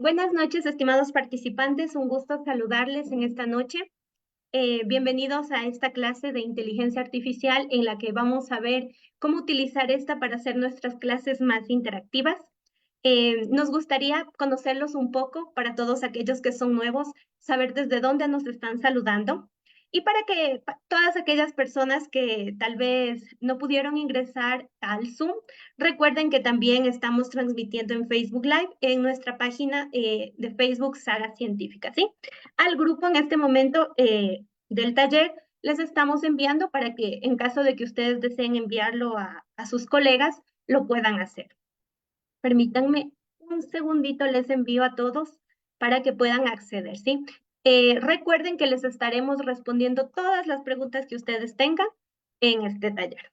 Buenas noches, estimados participantes. Un gusto saludarles en esta noche. Bienvenidos a esta clase de inteligencia artificial en la que vamos a ver cómo utilizar esta para hacer nuestras clases más interactivas. Nos gustaría conocerlos un poco para todos aquellos que son nuevos, saber desde dónde nos están saludando. Y para que todas aquellas personas que tal vez no pudieron ingresar al Zoom, recuerden que también estamos transmitiendo en Facebook Live en nuestra página de Facebook Saga Científica, ¿sí? Al grupo en este momento del taller les estamos enviando para que en caso de que ustedes deseen enviarlo a sus colegas, lo puedan hacer. Permítanme un segundito, les envío a todos para que puedan acceder, ¿sí? Recuerden que les estaremos respondiendo todas las preguntas que ustedes tengan en este taller.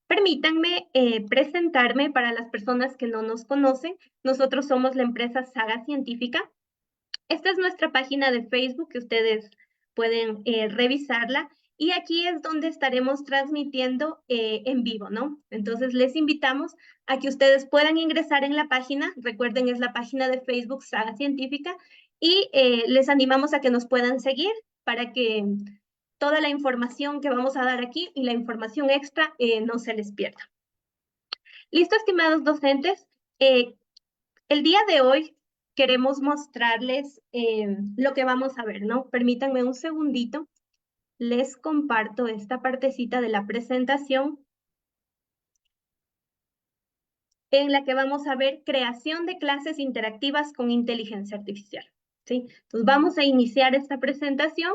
Permítanme presentarme para las personas que no nos conocen. Nosotros somos la empresa Saga Científica. Esta es nuestra página de Facebook que ustedes pueden revisarla. Y aquí es donde estaremos transmitiendo en vivo, ¿no? Entonces les invitamos a que ustedes puedan ingresar en la página. Recuerden, es la página de Facebook Saga Científica. Y les animamos a que nos puedan seguir para que toda la información que vamos a dar aquí y la información extra no se les pierda. Listo, estimados docentes. El día de hoy queremos mostrarles lo que vamos a ver, ¿no? Permítanme un segundito. Les comparto esta partecita de la presentación en la que vamos a ver creación de clases interactivas con inteligencia artificial, ¿sí? Entonces vamos a iniciar esta presentación.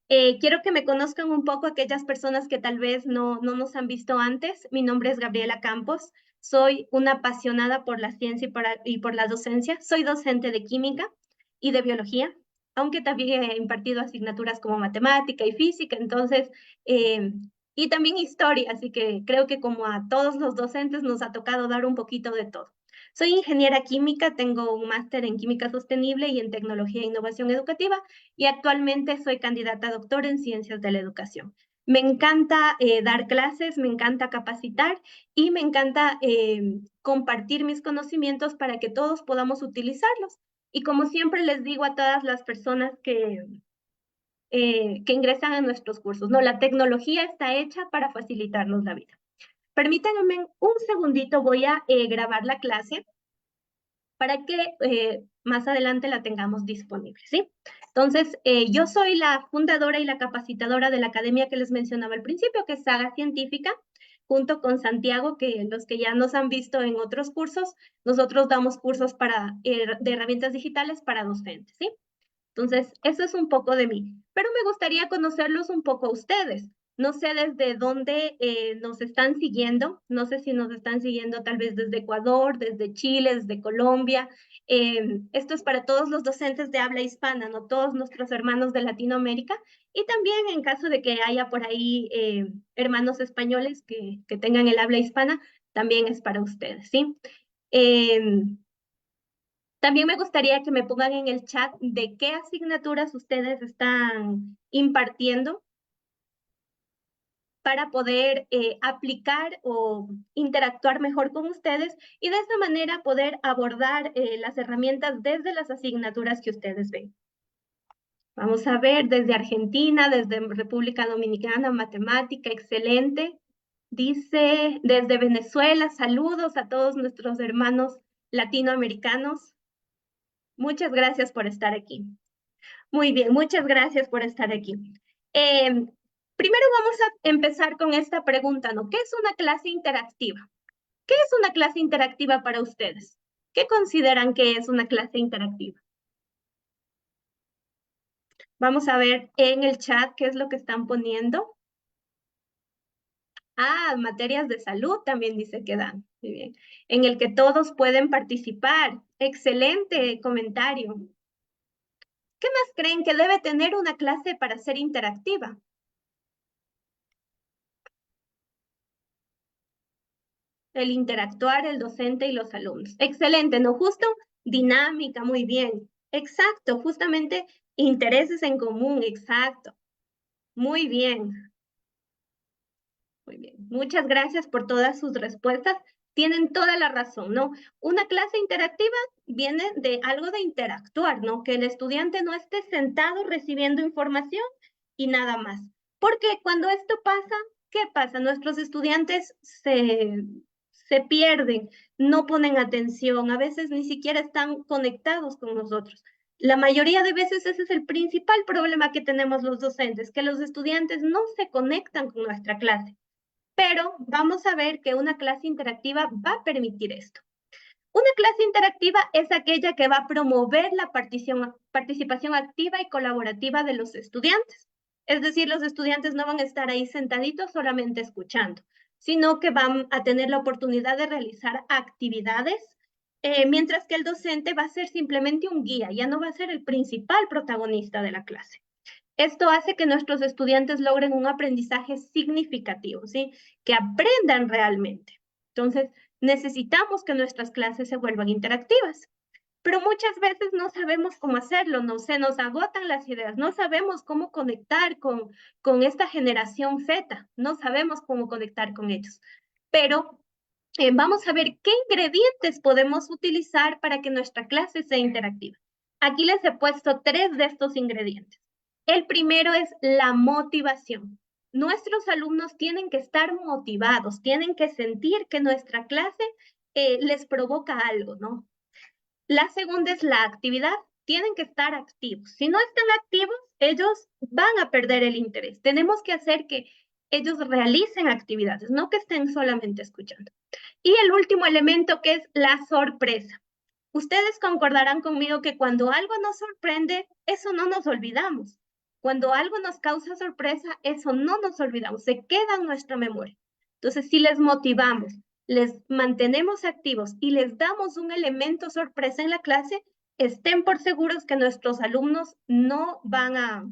Quiero que me conozcan un poco aquellas personas que tal vez no nos han visto antes. Mi nombre es Gabriela Campos. Soy una apasionada por la ciencia y por la docencia. Soy docente de química y de biología, aunque también he impartido asignaturas como matemática y física. Entonces, y también historia, así que creo que como a todos los docentes nos ha tocado dar un poquito de todo. Soy ingeniera química, tengo un máster en química sostenible y en tecnología e innovación educativa y actualmente soy candidata a doctor en ciencias de la educación. Me encanta dar clases, me encanta capacitar y me encanta compartir mis conocimientos para que todos podamos utilizarlos. Y como siempre les digo a todas las personas que ingresan a nuestros cursos, no, la tecnología está hecha para facilitarnos la vida. Permítanme un segundito, voy a grabar la clase para que más adelante la tengamos disponible, ¿sí? Entonces, yo soy la fundadora y la capacitadora de la academia que les mencionaba al principio, que es Saga Científica, junto con Santiago, que los que ya nos han visto en otros cursos, nosotros damos cursos de herramientas digitales para docentes, ¿sí? Entonces, eso es un poco de mí. Pero me gustaría conocerlos un poco a ustedes. No sé desde dónde nos están siguiendo. No sé si nos están siguiendo tal vez desde Ecuador, desde Chile, desde Colombia. Esto es para todos los docentes de habla hispana, no todos nuestros hermanos de Latinoamérica. Y también en caso de que haya por ahí hermanos españoles que tengan el habla hispana, también es para ustedes, ¿sí? También me gustaría que me pongan en el chat de qué asignaturas ustedes están impartiendo para poder aplicar o interactuar mejor con ustedes y de esa manera poder abordar las herramientas desde las asignaturas que ustedes ven. Vamos a ver desde Argentina, desde República Dominicana, matemática, excelente. Dice desde Venezuela, saludos a todos nuestros hermanos latinoamericanos. Muchas gracias por estar aquí. Muy bien, muchas gracias por estar aquí. Primero vamos a empezar con esta pregunta, ¿no? ¿Qué es una clase interactiva? ¿Qué es una clase interactiva para ustedes? ¿Qué consideran que es una clase interactiva? Vamos a ver en el chat qué es lo que están poniendo. Ah, materias de salud también dice que dan. Muy bien. En el que todos pueden participar. Excelente comentario. ¿Qué más creen que debe tener una clase para ser interactiva? El interactuar, el docente y los alumnos. Excelente, ¿no? Justo dinámica, muy bien. Exacto, justamente intereses en común, exacto. Muy bien, muy bien. Muchas gracias por todas sus respuestas. tienen toda la razón, ¿no? Una clase interactiva viene de algo de interactuar, ¿no? Que el estudiante no esté sentado recibiendo información y nada más. Porque cuando esto pasa, ¿qué pasa? Nuestros estudiantes se pierden, no ponen atención, a veces ni siquiera están conectados con nosotros. La mayoría de veces ese es el principal problema que tenemos los docentes, que los estudiantes no se conectan con nuestra clase. Pero vamos a ver que una clase interactiva va a permitir esto. Una clase interactiva es aquella que va a promover la participación activa y colaborativa de los estudiantes. Es decir, los estudiantes no van a estar ahí sentaditos solamente escuchando, sino que van a tener la oportunidad de realizar actividades, mientras que el docente va a ser simplemente un guía, ya no va a ser el principal protagonista de la clase. Esto hace que nuestros estudiantes logren un aprendizaje significativo, ¿sí? Que aprendan realmente. Entonces, necesitamos que nuestras clases se vuelvan interactivas, pero muchas veces no sabemos cómo hacerlo, no se nos agotan las ideas, no sabemos cómo conectar con esta generación Z, no sabemos cómo conectar con ellos. Pero vamos a ver qué ingredientes podemos utilizar para que nuestra clase sea interactiva. Aquí les he puesto 3 de estos ingredientes. El primero es la motivación. Nuestros alumnos tienen que estar motivados, tienen que sentir que nuestra clase les provoca algo, ¿no? La segunda es la actividad. Tienen que estar activos. Si no están activos, ellos van a perder el interés. Tenemos que hacer que ellos realicen actividades, no que estén solamente escuchando. Y el último elemento que es la sorpresa. Ustedes concordarán conmigo que cuando algo nos sorprende, eso no nos olvidamos. Cuando algo nos causa sorpresa, eso no nos olvidamos, se queda en nuestra memoria. Entonces, si les motivamos, les mantenemos activos y les damos un elemento sorpresa en la clase, estén por seguros que nuestros alumnos no van a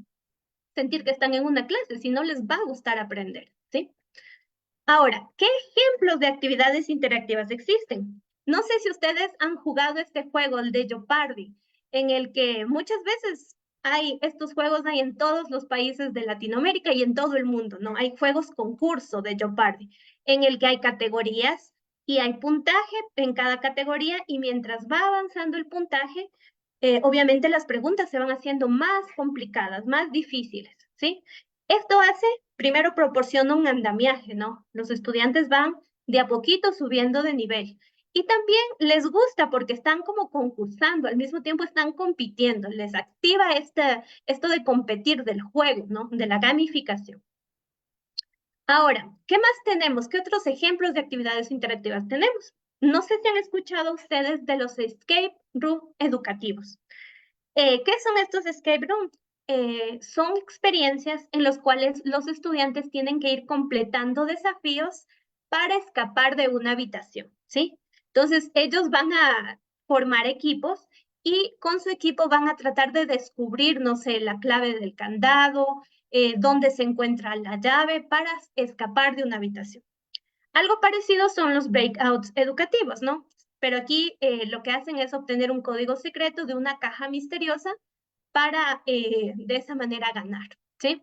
sentir que están en una clase, sino les va a gustar aprender, ¿sí? Ahora, ¿qué ejemplos de actividades interactivas existen? No sé si ustedes han jugado este juego, el de Jeopardy, en el que muchas veces estos juegos hay en todos los países de Latinoamérica y en todo el mundo, ¿no? Hay juegos concurso de Jeopardy, en el que hay categorías y hay puntaje en cada categoría y mientras va avanzando el puntaje, obviamente las preguntas se van haciendo más complicadas, más difíciles, ¿sí? Esto hace, primero proporciona un andamiaje, ¿no? Los estudiantes van de a poquito subiendo de nivel. Y también les gusta porque están como concursando, al mismo tiempo están compitiendo, les activa esto de competir del juego, ¿no? De la gamificación. Ahora, ¿qué más tenemos? ¿Qué otros ejemplos de actividades interactivas tenemos? No sé si han escuchado ustedes de los escape room educativos. ¿Qué son estos escape rooms? Son experiencias en las cuales los estudiantes tienen que ir completando desafíos para escapar de una habitación, ¿sí? Entonces, ellos van a formar equipos y con su equipo van a tratar de descubrir, no sé, la clave del candado, dónde se encuentra la llave para escapar de una habitación. Algo parecido son los breakouts educativos, ¿no? Pero aquí lo que hacen es obtener un código secreto de una caja misteriosa para de esa manera ganar, ¿sí?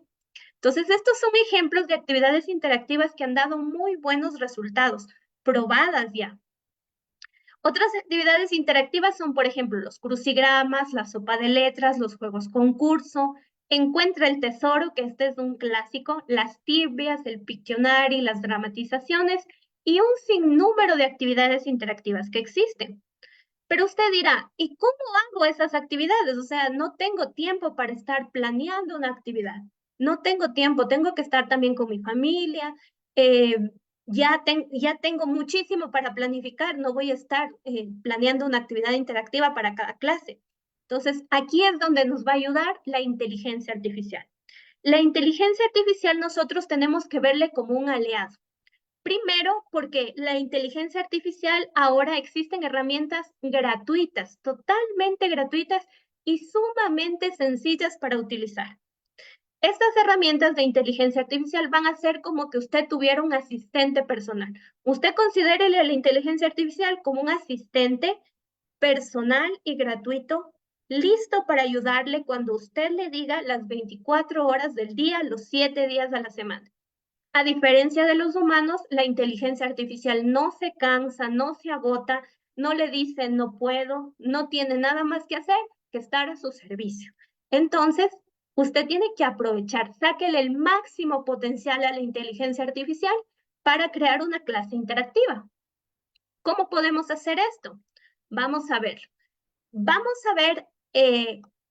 Entonces, estos son ejemplos de actividades interactivas que han dado muy buenos resultados, probadas ya. Otras actividades interactivas son, por ejemplo, los crucigramas, la sopa de letras, los juegos concurso, Encuentra el tesoro, que este es un clásico, las tibias, el Pictionary, las dramatizaciones y un sinnúmero de actividades interactivas que existen. Pero usted dirá, ¿y cómo hago esas actividades? O sea, no tengo tiempo para estar planeando una actividad. No tengo tiempo, tengo que estar también con mi familia. eh, ya tengo muchísimo para planificar, no voy a estar planeando una actividad interactiva para cada clase. Entonces, aquí es donde nos va a ayudar la inteligencia artificial. La inteligencia artificial nosotros tenemos que verle como un aliado. Primero, porque la inteligencia artificial ahora existen herramientas gratuitas, totalmente gratuitas y sumamente sencillas para utilizar. Estas herramientas de inteligencia artificial van a ser como que usted tuviera un asistente personal. Usted considere la inteligencia artificial como un asistente personal y gratuito, listo para ayudarle cuando usted le diga las 24 horas del día, los 7 días de la semana. A diferencia de los humanos, la inteligencia artificial no se cansa, no se agota, no le dice no puedo, no tiene nada más que hacer que estar a su servicio. Entonces, usted tiene que aprovechar, sáquele el máximo potencial a la inteligencia artificial para crear una clase interactiva. ¿Cómo podemos hacer esto? Vamos a ver. Vamos a ver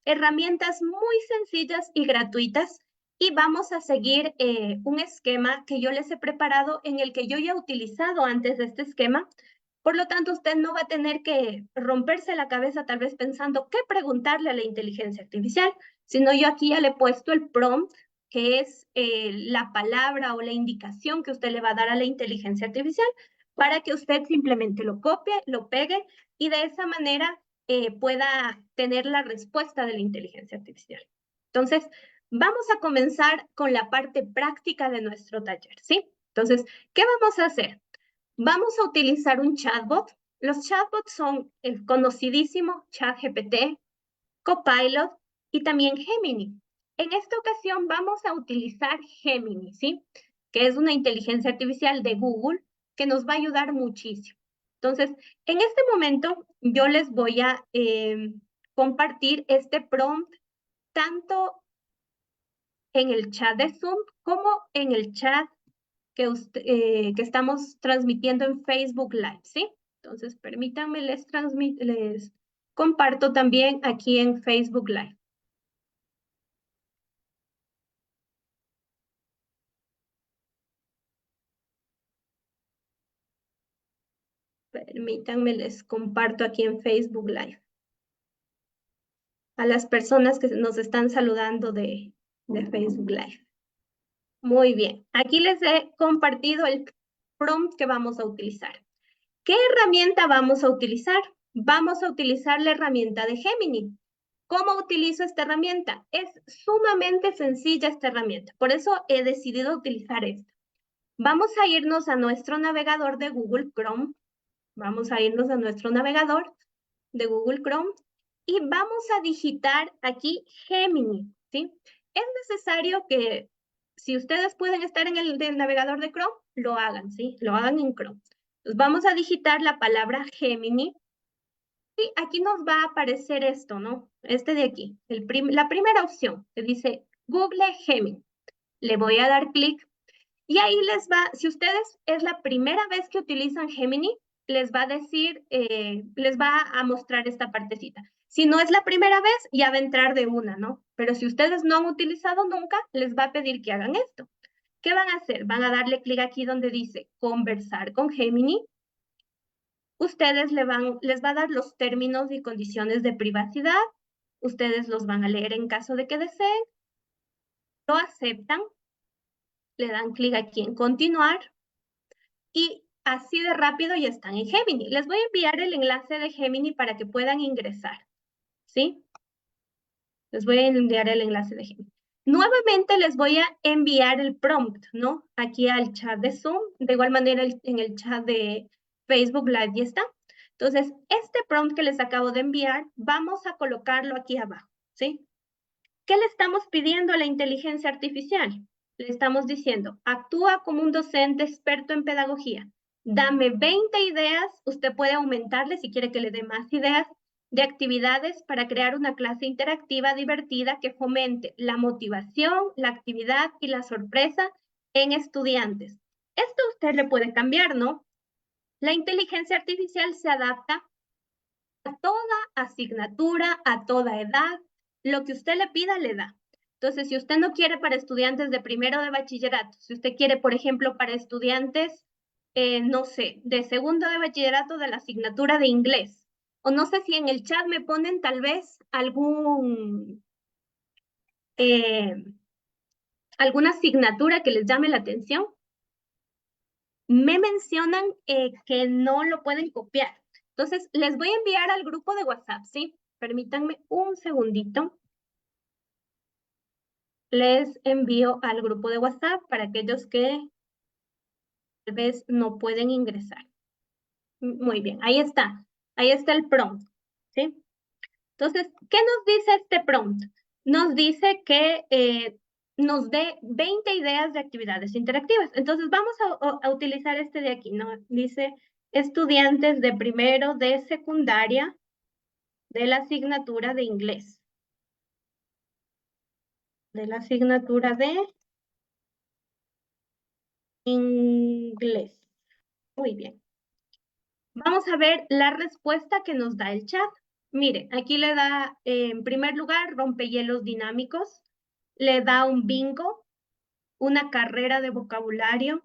herramientas muy sencillas y gratuitas y vamos a seguir un esquema que yo les he preparado en el que yo ya he utilizado antes de este esquema. Por lo tanto, usted no va a tener que romperse la cabeza tal vez pensando qué preguntarle a la inteligencia artificial, sino yo aquí ya le he puesto el prompt, que es la palabra o la indicación que usted le va a dar a la inteligencia artificial para que usted simplemente lo copie, lo pegue y de esa manera pueda tener la respuesta de la inteligencia artificial. Entonces, vamos a comenzar con la parte práctica de nuestro taller, ¿sí? Entonces, ¿qué vamos a hacer? Vamos a utilizar un chatbot. Los chatbots son el conocidísimo ChatGPT, Copilot y también Gemini. En esta ocasión vamos a utilizar Gemini, ¿sí? Que es una inteligencia artificial de Google que nos va a ayudar muchísimo. Entonces, en este momento yo les voy a compartir este prompt tanto en el chat de Zoom como en el chat que estamos transmitiendo en Facebook Live, ¿sí? Entonces, permítanme, les comparto también aquí en Facebook Live. Permítanme, les comparto aquí en Facebook Live. A las personas que nos están saludando de Facebook Live. Muy bien, aquí les he compartido el prompt que vamos a utilizar. ¿Qué herramienta vamos a utilizar? Vamos a utilizar la herramienta de Gemini. ¿Cómo utilizo esta herramienta? Es sumamente sencilla esta herramienta, por eso he decidido utilizar esta. Vamos a irnos a nuestro navegador de Google Chrome. Vamos a irnos a nuestro navegador de Google Chrome y vamos a digitar aquí Gemini, ¿sí? Es necesario que si ustedes pueden estar en el navegador de Chrome, lo hagan, ¿sí? Lo hagan en Chrome. Entonces vamos a digitar la palabra Gemini y aquí nos va a aparecer esto, ¿no? Este de aquí, la primera opción que dice Google Gemini. Le voy a dar clic y ahí les va, si ustedes es la primera vez que utilizan Gemini, les va a decir, les va a mostrar esta partecita. Si no es la primera vez, ya va a entrar de una, ¿no? Pero si ustedes no han utilizado nunca, les va a pedir que hagan esto. ¿Qué van a hacer? Van a darle clic aquí donde dice conversar con Gemini. Ustedes les va a dar los términos y condiciones de privacidad. Ustedes los van a leer en caso de que deseen. Lo aceptan. Le dan clic aquí en continuar. Y así de rápido ya están en Gemini. Les voy a enviar el enlace de Gemini para que puedan ingresar, ¿sí? Les voy a enviar el enlace de Gemini. Nuevamente les voy a enviar el prompt, ¿no? Aquí al chat de Zoom, de igual manera en el chat de Facebook Live ya está. Entonces, este prompt que les acabo de enviar, vamos a colocarlo aquí abajo, ¿sí? ¿Qué le estamos pidiendo a la inteligencia artificial? Le estamos diciendo, actúa como un docente experto en pedagogía. Dame 20 ideas, usted puede aumentarle si quiere que le dé más ideas de actividades para crear una clase interactiva divertida que fomente la motivación, la actividad y la sorpresa en estudiantes. Esto usted le puede cambiar, ¿no? La inteligencia artificial se adapta a toda asignatura, a toda edad, lo que usted le pida le da. Entonces, si usted no quiere para estudiantes de primero de bachillerato, si usted quiere, por ejemplo, para estudiantes, no sé, de segundo de bachillerato de la asignatura de inglés, o no sé si en el chat me ponen tal vez alguna asignatura que les llame la atención, me mencionan que no lo pueden copiar. Entonces, les voy a enviar al grupo de WhatsApp, ¿sí? Permítanme un segundito. Les envío al grupo de WhatsApp para aquellos que tal vez no pueden ingresar. Muy bien, ahí está. Ahí está el prompt, ¿sí? Entonces, ¿qué nos dice este prompt? Nos dice que nos dé 20 ideas de actividades interactivas. Entonces vamos a utilizar este de aquí, ¿no? Dice estudiantes de primero de secundaria de la asignatura de inglés. De la asignatura de inglés. Muy bien. Vamos a ver la respuesta que nos da el chat. Mire, aquí le da, en primer lugar, rompehielos dinámicos, le da un bingo, una carrera de vocabulario,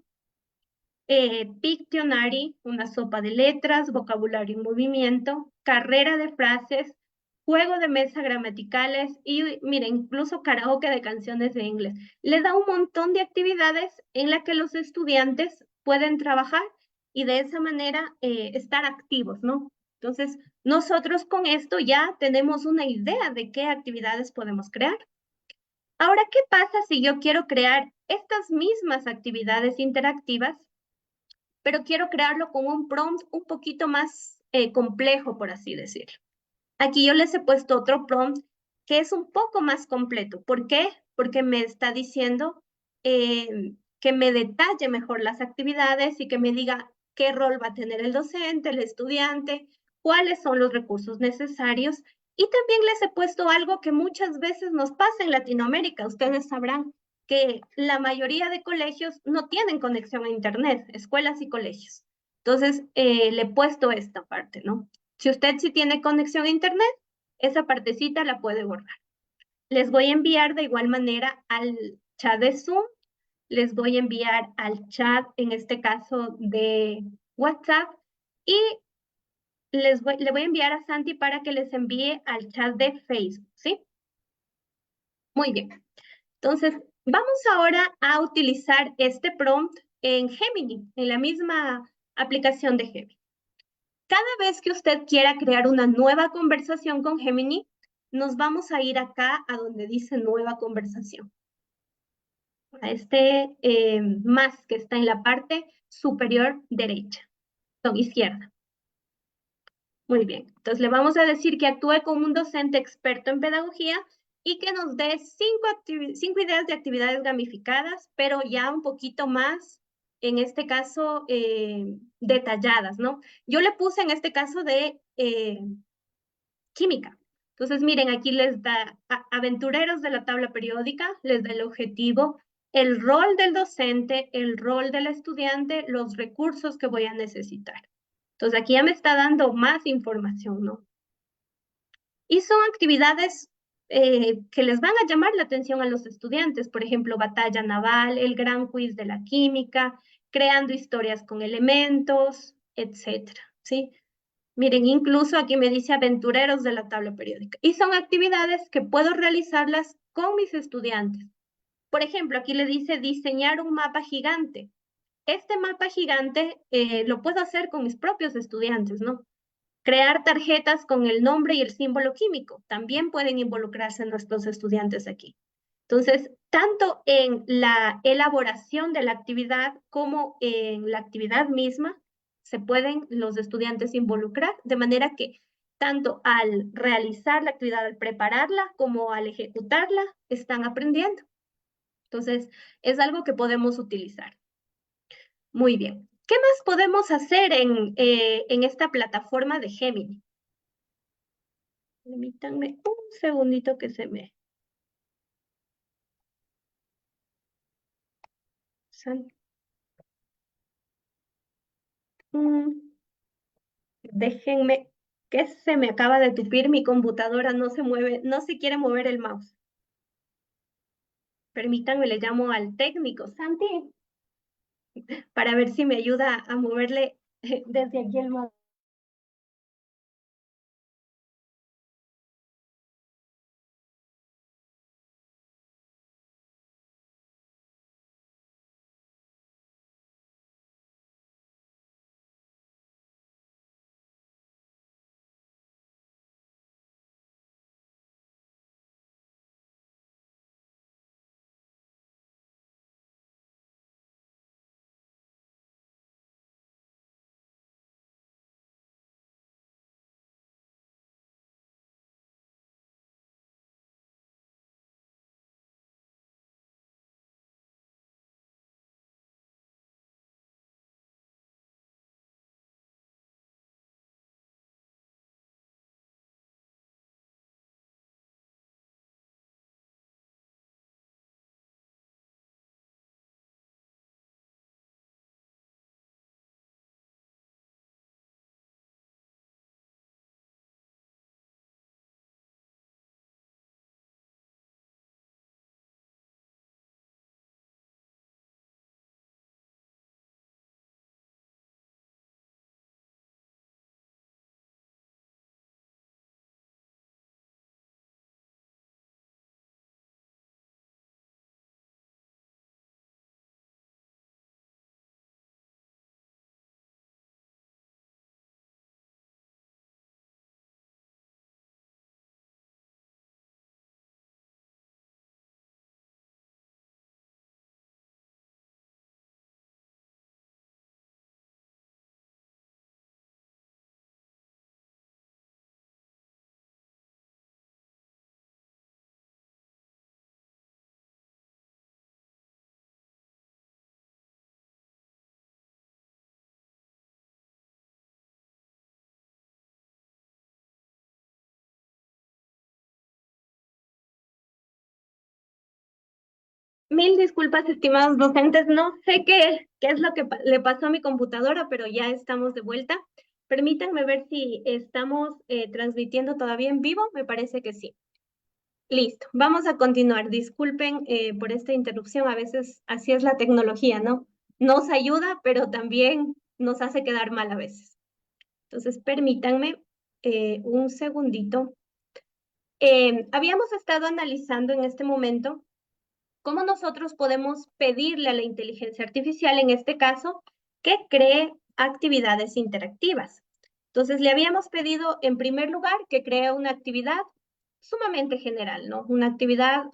Pictionary, una sopa de letras, vocabulario en movimiento, carrera de frases, juego de mesa gramaticales y, miren, incluso karaoke de canciones de inglés. Le da un montón de actividades en las que los estudiantes pueden trabajar y de esa manera estar activos, ¿no? Entonces, nosotros con esto ya tenemos una idea de qué actividades podemos crear. Ahora, ¿qué pasa si yo quiero crear estas mismas actividades interactivas, pero quiero crearlo con un prompt un poquito más complejo, por así decirlo? Aquí yo les he puesto otro prompt que es un poco más completo. ¿Por qué? Porque me está diciendo que me detalle mejor las actividades y que me diga qué rol va a tener el docente, el estudiante, cuáles son los recursos necesarios. Y también les he puesto algo que muchas veces nos pasa en Latinoamérica. Ustedes sabrán que la mayoría de colegios no tienen conexión a Internet, escuelas y colegios. Entonces, le he puesto esta parte, ¿no? Si usted sí tiene conexión a Internet, esa partecita la puede borrar. Les voy a enviar de igual manera al chat de Zoom, les voy a enviar al chat, en este caso de WhatsApp, y le voy a enviar a Santi para que les envíe al chat de Facebook, ¿sí? Muy bien. Entonces, vamos ahora a utilizar este prompt en Gemini, en la misma aplicación de Gemini. Cada vez que usted quiera crear una nueva conversación con Gemini, nos vamos a ir acá a donde dice nueva conversación. A este más que está en la parte superior derecha, no, izquierda. Muy bien. Entonces le vamos a decir que actúe como un docente experto en pedagogía y que nos dé cinco ideas de actividades gamificadas, pero ya un poquito más, en este caso, detalladas, ¿no? Yo le puse en este caso de química. Entonces, miren, aquí les da aventureros de la tabla periódica, les da el objetivo, el rol del docente, el rol del estudiante, los recursos que voy a necesitar. Entonces, aquí ya me está dando más información, ¿no? Y son actividades que les van a llamar la atención a los estudiantes, por ejemplo, batalla naval, el gran quiz de la química, creando historias con elementos, etcétera, ¿sí? Miren, incluso aquí me dice aventureros de la tabla periódica. Y son actividades que puedo realizarlas con mis estudiantes. Por ejemplo, aquí le dice diseñar un mapa gigante. Este mapa gigante lo puedo hacer con mis propios estudiantes, ¿no? Crear tarjetas con el nombre y el símbolo químico. También pueden involucrarse nuestros estudiantes aquí. Entonces, tanto en la elaboración de la actividad como en la actividad misma, se pueden los estudiantes involucrar, de manera que tanto al realizar la actividad, al prepararla, como al ejecutarla, están aprendiendo. Entonces, es algo que podemos utilizar. Muy bien. ¿Qué más podemos hacer en esta plataforma de Gemini? Permítanme un segundito que se me... Mm, déjenme, que se me acaba de tupir mi computadora, no se mueve, no se quiere mover el mouse. Permítanme, le llamo al técnico, Santi, para ver si me ayuda a moverle desde aquí el mouse. Mil disculpas, estimados docentes. No sé qué es lo que le pasó a mi computadora, pero ya estamos de vuelta. Permítanme ver si estamos transmitiendo todavía en vivo. Me parece que sí. Listo, vamos a continuar. Disculpen por esta interrupción. A veces así es la tecnología, ¿no? Nos ayuda, pero también nos hace quedar mal a veces. Entonces, permítanme un segundito. Habíamos estado analizando en este momento cómo nosotros podemos pedirle a la inteligencia artificial, en este caso, que cree actividades interactivas. Entonces, le habíamos pedido, en primer lugar, que cree una actividad sumamente general, ¿no? Una actividad,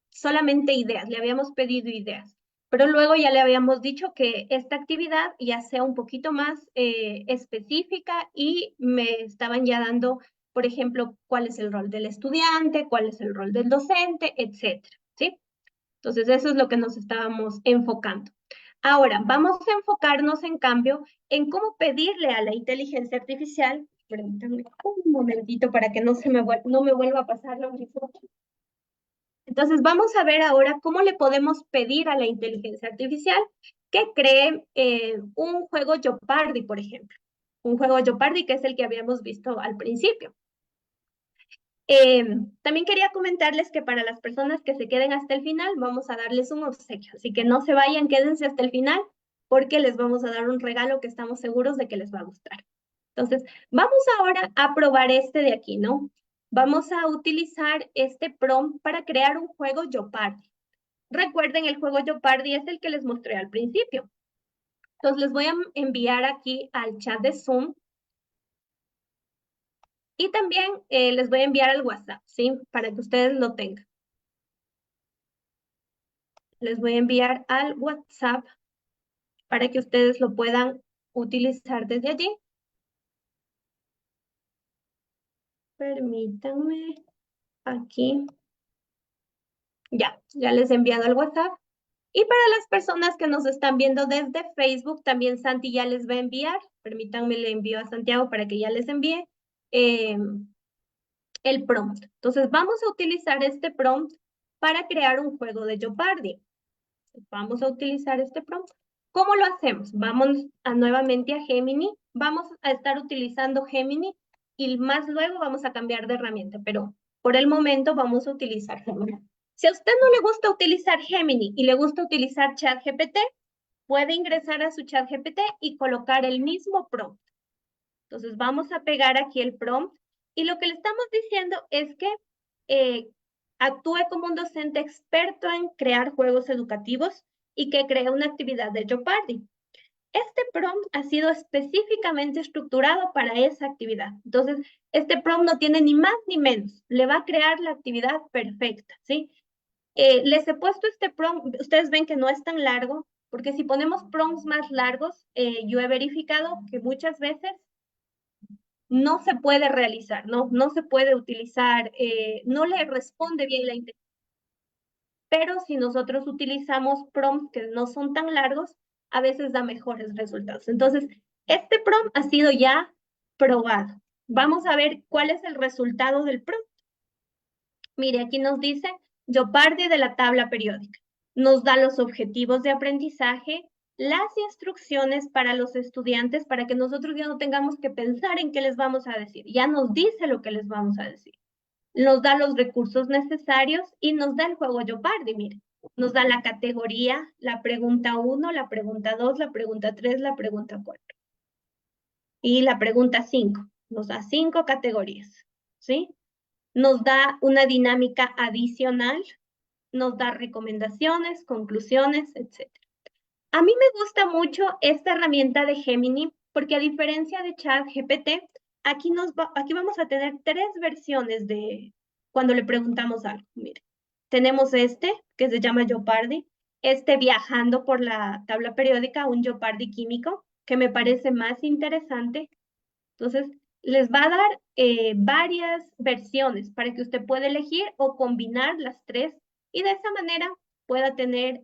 solamente ideas, le habíamos pedido ideas. Pero luego ya le habíamos dicho que esta actividad ya sea un poquito más específica y me estaban ya dando, por ejemplo, cuál es el rol del estudiante, cuál es el rol del docente, etcétera, ¿sí? Entonces, eso es lo que nos estábamos enfocando. Ahora, vamos a enfocarnos, en cambio, en cómo pedirle a la inteligencia artificial, permítanme un momentito para que no me vuelva a pasar lo mismo. Entonces, vamos a ver ahora cómo le podemos pedir a la inteligencia artificial que cree un juego Jeopardy, por ejemplo. Un juego Jeopardy que es el que habíamos visto al principio. También quería comentarles que para las personas que se queden hasta el final, vamos a darles un obsequio. Así que no se vayan, quédense hasta el final, porque les vamos a dar un regalo que estamos seguros de que les va a gustar. Entonces, vamos ahora a probar este de aquí, ¿no? Vamos a utilizar este prompt para crear un juego Jeopardy. Recuerden, el juego Jeopardy es el que les mostré al principio. Entonces, les voy a enviar aquí al chat de Zoom. Y también les voy a enviar al WhatsApp, ¿sí? Para que ustedes lo tengan. Les voy a enviar al WhatsApp para que ustedes lo puedan utilizar desde allí. Permítanme aquí. Ya les he enviado al WhatsApp. Y para las personas que nos están viendo desde Facebook, también Santi ya les va a enviar. Permítanme, le envío a Santiago para que ya les envíe el prompt. Entonces, vamos a utilizar este prompt para crear un juego de Jeopardy. Vamos a utilizar este prompt. ¿Cómo lo hacemos? Vamos nuevamente a Gemini. Vamos a estar utilizando Gemini y más luego vamos a cambiar de herramienta, pero por el momento vamos a utilizar Gemini. Si a usted no le gusta utilizar Gemini y le gusta utilizar ChatGPT, puede ingresar a su ChatGPT y colocar el mismo prompt. Entonces vamos a pegar aquí el prompt y lo que le estamos diciendo es que actúe como un docente experto en crear juegos educativos y que cree una actividad de Jeopardy. Este prompt ha sido específicamente estructurado para esa actividad. Entonces, este prompt no tiene ni más ni menos. Le va a crear la actividad perfecta, ¿sí? Les he puesto este prompt, ustedes ven que no es tan largo, porque si ponemos prompts más largos, yo he verificado que muchas veces no se puede realizar, no se puede utilizar, no le responde bien la inteligencia. Pero si nosotros utilizamos prompts que no son tan largos, a veces da mejores resultados. Entonces, este prompt ha sido ya probado. Vamos a ver cuál es el resultado del prompt. Mire, aquí nos dice Jeopardy de la tabla periódica. Nos da los objetivos de aprendizaje, las instrucciones para los estudiantes para que nosotros ya no tengamos que pensar en qué les vamos a decir. Ya nos dice lo que les vamos a decir. Nos da los recursos necesarios y nos da el juego Jeopardy, mire. Nos da la categoría, la pregunta 1, la pregunta 2, la pregunta 3, la pregunta 4. Y la pregunta 5. Nos da 5 categorías, ¿sí? Nos da una dinámica adicional, nos da recomendaciones, conclusiones, etc. A mí me gusta mucho esta herramienta de Gemini porque a diferencia de ChatGPT, aquí vamos a tener 3 versiones de cuando le preguntamos algo. Mire, tenemos este que se llama Jeopardy, este viajando por la tabla periódica, un Jeopardy químico, que me parece más interesante. Entonces, les va a dar varias versiones para que usted pueda elegir o combinar las 3 y de esa manera pueda tener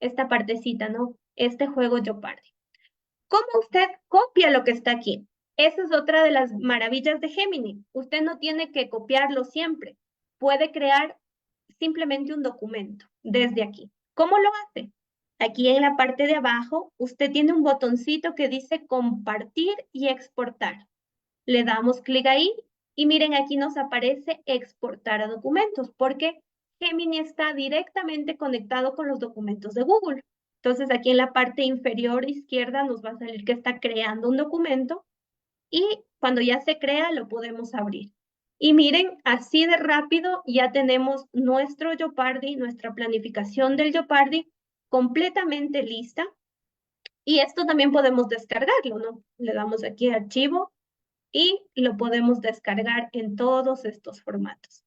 esta partecita, ¿no? Este juego Jeopardy. ¿Cómo usted copia lo que está aquí? Esa es otra de las maravillas de Gemini. Usted no tiene que copiarlo siempre. Puede crear simplemente un documento desde aquí. ¿Cómo lo hace? Aquí en la parte de abajo, usted tiene un botoncito que dice compartir y exportar. Le damos clic ahí y miren, aquí nos aparece exportar a documentos porque Gemini está directamente conectado con los documentos de Google. Entonces aquí en la parte inferior izquierda nos va a salir que está creando un documento y cuando ya se crea lo podemos abrir. Y miren, así de rápido ya tenemos nuestro Jeopardy, nuestra planificación del Jeopardy completamente lista. Y esto también podemos descargarlo, ¿no? Le damos aquí a archivo y lo podemos descargar en todos estos formatos.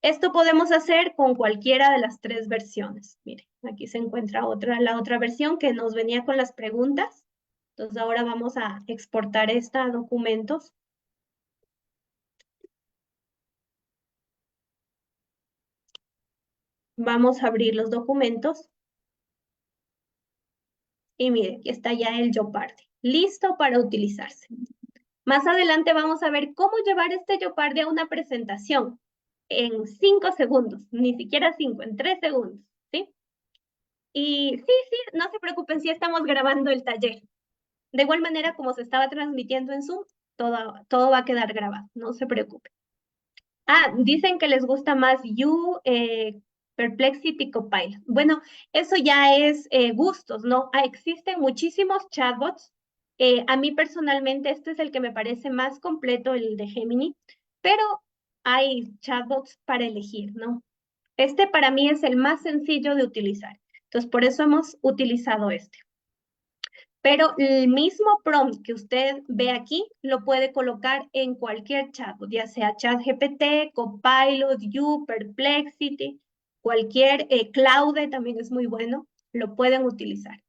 Esto podemos hacer con cualquiera de las tres versiones. Miren, aquí se encuentra la otra versión que nos venía con las preguntas. Entonces ahora vamos a exportar esta a documentos. Vamos a abrir los documentos. Y miren, aquí está ya el Jeopardy, listo para utilizarse. Más adelante vamos a ver cómo llevar este Jeopardy a una presentación en 5 segundos, ni siquiera 5, en 3 segundos, ¿sí? Y sí, no se preocupen si estamos grabando el taller. De igual manera, como se estaba transmitiendo en Zoom, todo va a quedar grabado, no se preocupen. Ah, dicen que les gusta más You, Perplexity, Copilot. Bueno, eso ya es gustos, ¿no? Existen muchísimos chatbots. A mí personalmente este es el que me parece más completo, el de Gemini, pero hay chatbots para elegir, ¿no? Este para mí es el más sencillo de utilizar. Entonces, por eso hemos utilizado este. Pero el mismo prompt que usted ve aquí lo puede colocar en cualquier chatbot, ya sea ChatGPT, Copilot, You, Perplexity, cualquier Claude también es muy bueno, lo pueden utilizar.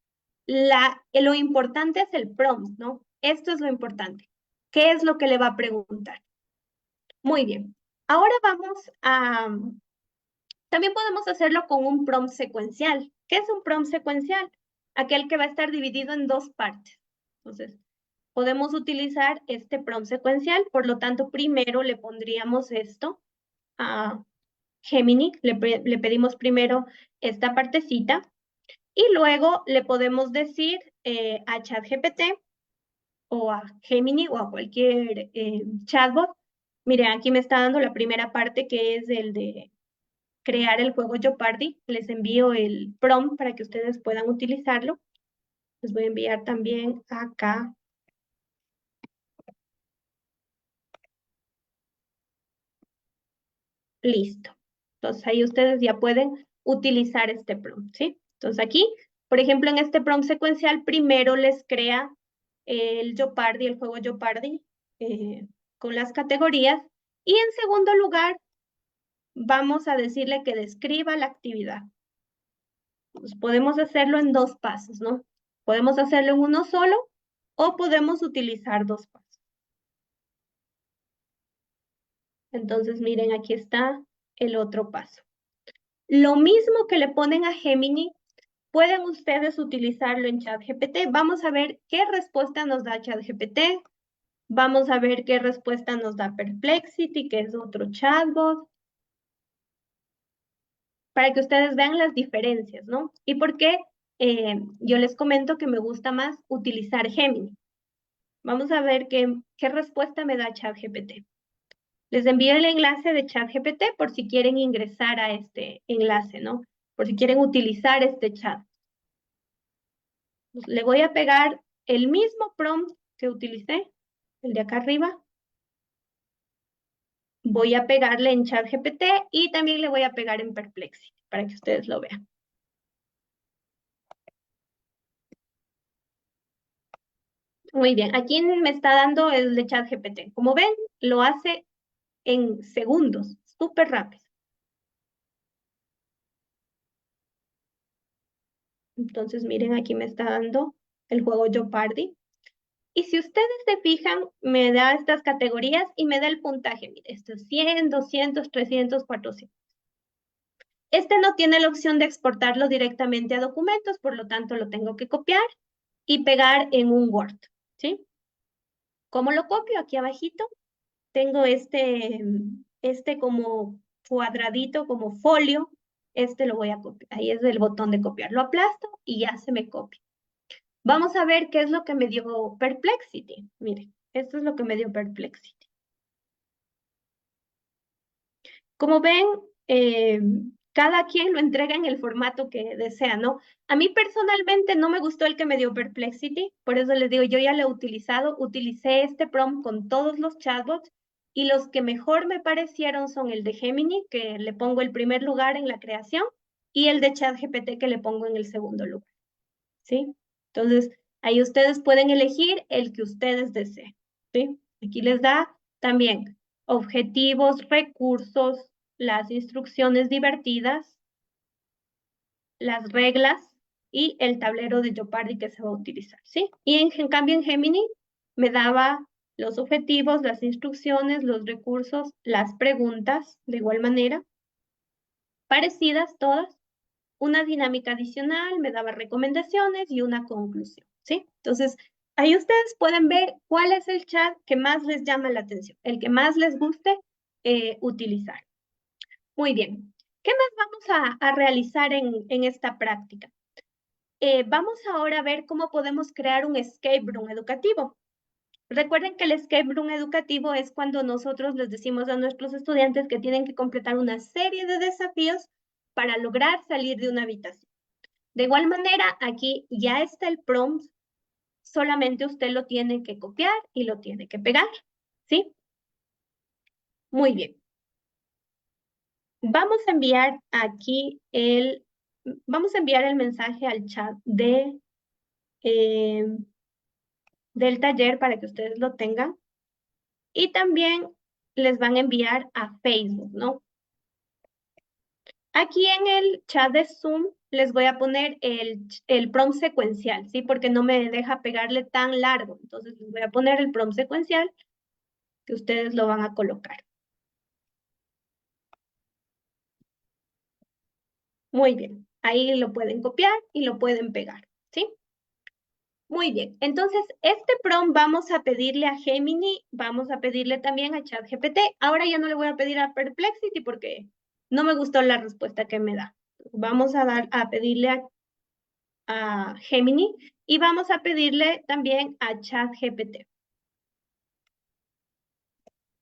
Lo importante es el prompt, ¿no? Esto es lo importante. ¿Qué es lo que le va a preguntar? Muy bien. Ahora vamos a... También podemos hacerlo con un prompt secuencial. ¿Qué es un prompt secuencial? Aquel que va a estar dividido en dos partes. Entonces, podemos utilizar este prompt secuencial, por lo tanto, primero le pondríamos esto a Gemini, le pedimos primero esta partecita y luego le podemos decir a ChatGPT o a Gemini o a cualquier chatbot, miren, aquí me está dando la primera parte que es el de crear el juego Jeopardy. Les envío el prompt para que ustedes puedan utilizarlo. Les voy a enviar también acá. Listo. Entonces ahí ustedes ya pueden utilizar este prompt, ¿sí? Entonces aquí, por ejemplo, en este prompt secuencial, primero les crea el Jeopardy, el juego Jeopardy, con las categorías. Y en segundo lugar, vamos a decirle que describa la actividad. Pues podemos hacerlo en dos pasos, ¿no? Podemos hacerlo en uno solo o podemos utilizar dos pasos. Entonces, miren, aquí está el otro paso. Lo mismo que le ponen a Gemini, pueden ustedes utilizarlo en ChatGPT. Vamos a ver qué respuesta nos da ChatGPT. Vamos a ver qué respuesta nos da Perplexity, que es otro chatbot, para que ustedes vean las diferencias, ¿no? Y por qué yo les comento que me gusta más utilizar Gemini. Vamos a ver qué respuesta me da ChatGPT. Les envío el enlace de ChatGPT por si quieren ingresar a este enlace, ¿no? Por si quieren utilizar este chat. Le voy a pegar el mismo prompt que utilicé, el de acá arriba. Voy a pegarle en ChatGPT y también le voy a pegar en Perplexity para que ustedes lo vean. Muy bien, aquí me está dando el de ChatGPT. Como ven, lo hace en segundos, súper rápido. Entonces, miren, aquí me está dando el juego Jeopardy. Y si ustedes se fijan, me da estas categorías y me da el puntaje. Mire, esto es 100, 200, 300, 400. Este no tiene la opción de exportarlo directamente a documentos, por lo tanto lo tengo que copiar y pegar en un Word, ¿sí? ¿Cómo lo copio? Aquí abajito tengo este como cuadradito como folio, este lo voy a copiar. Ahí es el botón de copiar. Lo aplasto y ya se me copia. Vamos a ver qué es lo que me dio Perplexity. Miren, esto es lo que me dio Perplexity. Como ven, cada quien lo entrega en el formato que desea, ¿no? A mí personalmente no me gustó el que me dio Perplexity, por eso les digo, yo ya lo he utilizado, utilicé este prompt con todos los chatbots y los que mejor me parecieron son el de Gemini, que le pongo el primer lugar en la creación, y el de ChatGPT, que le pongo en el segundo lugar, ¿sí? Entonces, ahí ustedes pueden elegir el que ustedes deseen, ¿sí? Aquí les da también objetivos, recursos, las instrucciones divertidas, las reglas y el tablero de Jeopardy que se va a utilizar, ¿sí? Y en cambio en Gemini me daba los objetivos, las instrucciones, los recursos, las preguntas, de igual manera, parecidas todas, una dinámica adicional, me daba recomendaciones y una conclusión, ¿sí? Entonces, ahí ustedes pueden ver cuál es el chat que más les llama la atención, el que más les guste utilizar. Muy bien. ¿Qué más vamos a realizar en esta práctica? Vamos ahora a ver cómo podemos crear un escape room educativo. Recuerden que el escape room educativo es cuando nosotros les decimos a nuestros estudiantes que tienen que completar una serie de desafíos para lograr salir de una habitación. De igual manera, aquí ya está el prompt, solamente usted lo tiene que copiar y lo tiene que pegar, ¿sí? Muy bien. Vamos a enviar aquí vamos a enviar el mensaje al chat eh, del taller para que ustedes lo tengan. Y también les van a enviar a Facebook, ¿no? Aquí en el chat de Zoom les voy a poner el prompt secuencial, ¿sí? Porque no me deja pegarle tan largo. Entonces les voy a poner el prompt secuencial que ustedes lo van a colocar. Muy bien. Ahí lo pueden copiar y lo pueden pegar, ¿sí? Muy bien. Entonces, este prompt vamos a pedirle a Gemini, vamos a pedirle también a ChatGPT. Ahora ya no le voy a pedir a Perplexity porque no me gustó la respuesta que me da. Vamos a pedirle a Gemini y vamos a pedirle también a ChatGPT.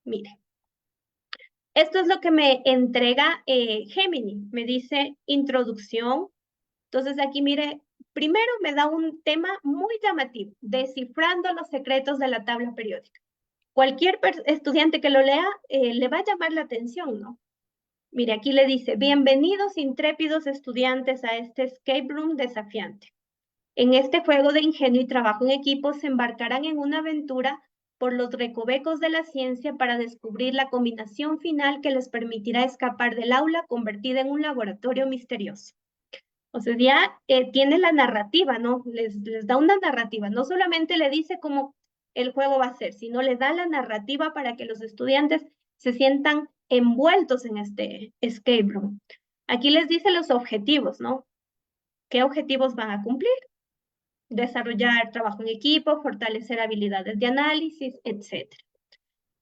Mire, esto es lo que me entrega Gemini. Me dice introducción. Entonces aquí mire, primero me da un tema muy llamativo, descifrando los secretos de la tabla periódica. Cualquier estudiante que lo lea le va a llamar la atención, ¿no? Mire, aquí le dice, bienvenidos intrépidos estudiantes a este escape room desafiante. En este juego de ingenio y trabajo en equipo se embarcarán en una aventura por los recovecos de la ciencia para descubrir la combinación final que les permitirá escapar del aula convertida en un laboratorio misterioso. O sea, ya tiene la narrativa, ¿no? Les da una narrativa. No solamente le dice cómo el juego va a ser, sino le da la narrativa para que los estudiantes se sientan envueltos en este escape room. Aquí les dice los objetivos, ¿no? ¿Qué objetivos van a cumplir? Desarrollar trabajo en equipo, fortalecer habilidades de análisis, etc.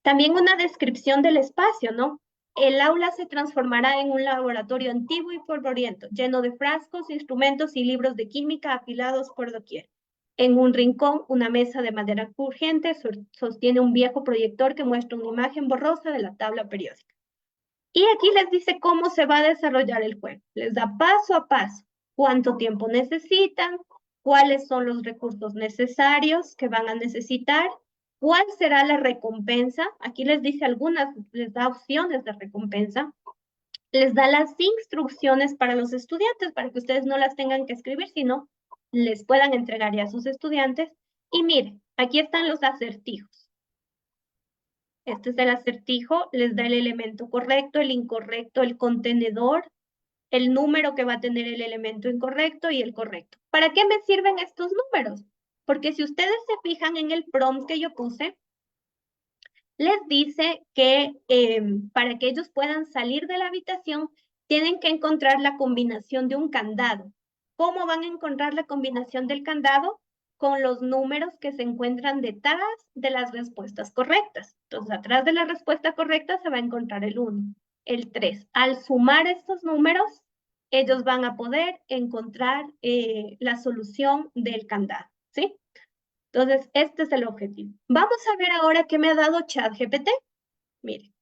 También una descripción del espacio, ¿no? El aula se transformará en un laboratorio antiguo y polvoriento, lleno de frascos, instrumentos y libros de química apilados por doquier. En un rincón, una mesa de madera crujiente sostiene un viejo proyector que muestra una imagen borrosa de la tabla periódica. Y aquí les dice cómo se va a desarrollar el juego. Les da paso a paso cuánto tiempo necesitan, cuáles son los recursos necesarios que van a necesitar, cuál será la recompensa. Aquí les dice algunas, les da opciones de recompensa, les da las instrucciones para los estudiantes para que ustedes no las tengan que escribir, sino les puedan entregar ya a sus estudiantes. Y miren, aquí están los acertijos. Este es el acertijo, les da el elemento correcto, el incorrecto, el contenedor, el número que va a tener el elemento incorrecto y el correcto. ¿Para qué me sirven estos números? Porque si ustedes se fijan en el prompt que yo puse, les dice que para que ellos puedan salir de la habitación, tienen que encontrar la combinación de un candado. ¿Cómo van a encontrar la combinación del candado? Con los números que se encuentran detrás de las respuestas correctas. Entonces, atrás de la respuesta correcta se va a encontrar el 1. el 3. Al sumar estos números, ellos van a poder encontrar la solución del candado, ¿sí? Entonces, este es el objetivo. Vamos a ver ahora qué me ha dado ChatGPT. Miren,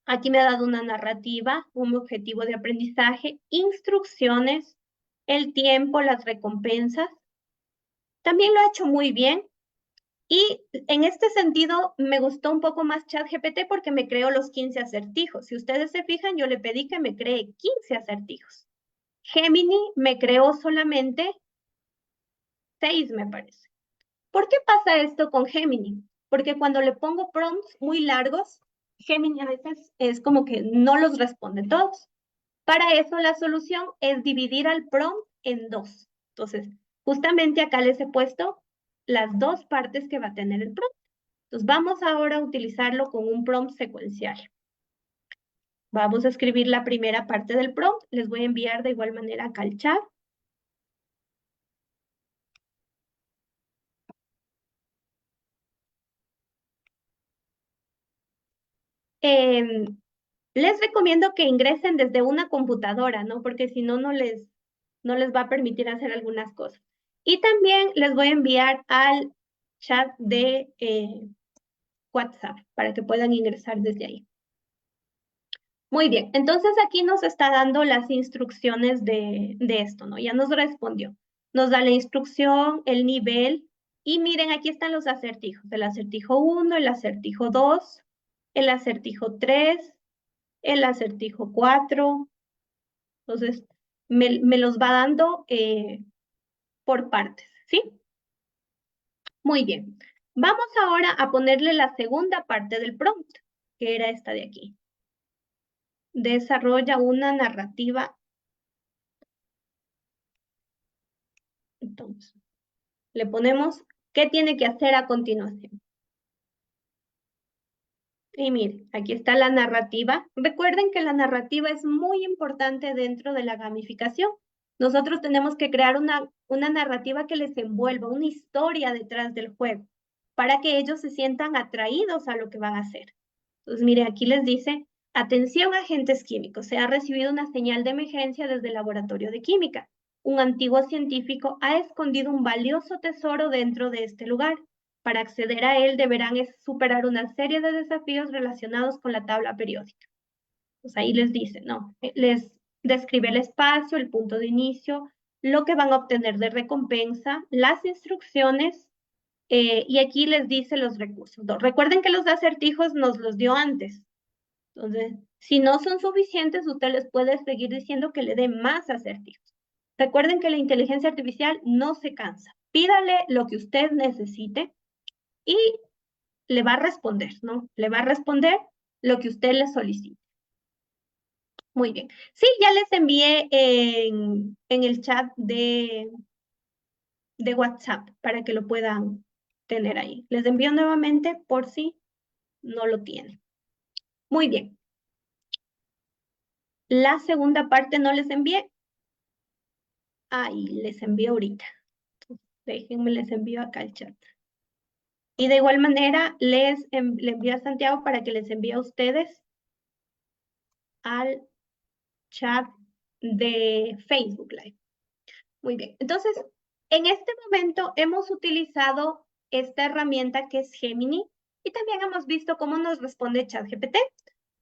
aquí me ha dado una narrativa, un objetivo de aprendizaje, instrucciones, el tiempo, las recompensas. También lo ha hecho muy bien. Y en este sentido, me gustó un poco más ChatGPT porque me creó los 15 acertijos. Si ustedes se fijan, yo le pedí que me cree 15 acertijos. Gemini me creó solamente 6, me parece. ¿Por qué pasa esto con Gemini? Porque cuando le pongo prompts muy largos, Gemini a veces es como que no los responde todos. Para eso la solución es dividir al prompt en 2. Entonces, justamente acá les he puesto las 2 partes que va a tener el prompt. Entonces, vamos ahora a utilizarlo con un prompt secuencial. Vamos a escribir la primera parte del prompt. Les voy a enviar de igual manera acá al chat. Les recomiendo que ingresen desde una computadora, ¿no? Porque si no, no les va a permitir hacer algunas cosas. Y también les voy a enviar al chat de WhatsApp para que puedan ingresar desde ahí. Muy bien, entonces aquí nos está dando las instrucciones de esto, ¿no? Ya nos respondió. Nos da la instrucción, el nivel, y miren, aquí están los acertijos. El acertijo 1, el acertijo 2, el acertijo 3, el acertijo 4. Entonces, me los va dando por partes, ¿sí? Muy bien. Vamos ahora a ponerle la segunda parte del prompt, que era esta de aquí. Desarrolla una narrativa. Entonces, le ponemos qué tiene que hacer a continuación. Y mire, aquí está la narrativa. Recuerden que la narrativa es muy importante dentro de la gamificación. Nosotros tenemos que crear una narrativa que les envuelva, una historia detrás del juego, para que ellos se sientan atraídos a lo que van a hacer. Entonces, mire, aquí les dice, atención agentes químicos, se ha recibido una señal de emergencia desde el laboratorio de química. Un antiguo científico ha escondido un valioso tesoro dentro de este lugar. Para acceder a él deberán superar una serie de desafíos relacionados con la tabla periódica. Pues ahí les dice, ¿no? Les describe el espacio, el punto de inicio, lo que van a obtener de recompensa, las instrucciones, y aquí les dice los recursos. Recuerden que los acertijos nos los dio antes. Entonces, si no son suficientes, usted les puede seguir diciendo que le dé más acertijos. Recuerden que la inteligencia artificial no se cansa. Pídale lo que usted necesite y le va a responder, ¿no? Le va a responder lo que usted le solicite. Muy bien. Sí, ya les envié en el chat de WhatsApp para que lo puedan tener ahí. Les envío nuevamente por si no lo tienen. Muy bien. La segunda parte no les envié. Ahí les envío ahorita. Déjenme, les envío acá el chat. Y de igual manera, le envío a Santiago para que les envíe a ustedes al chat de Facebook Live. Muy bien. Entonces, en este momento hemos utilizado esta herramienta que es Gemini y también hemos visto cómo nos responde ChatGPT.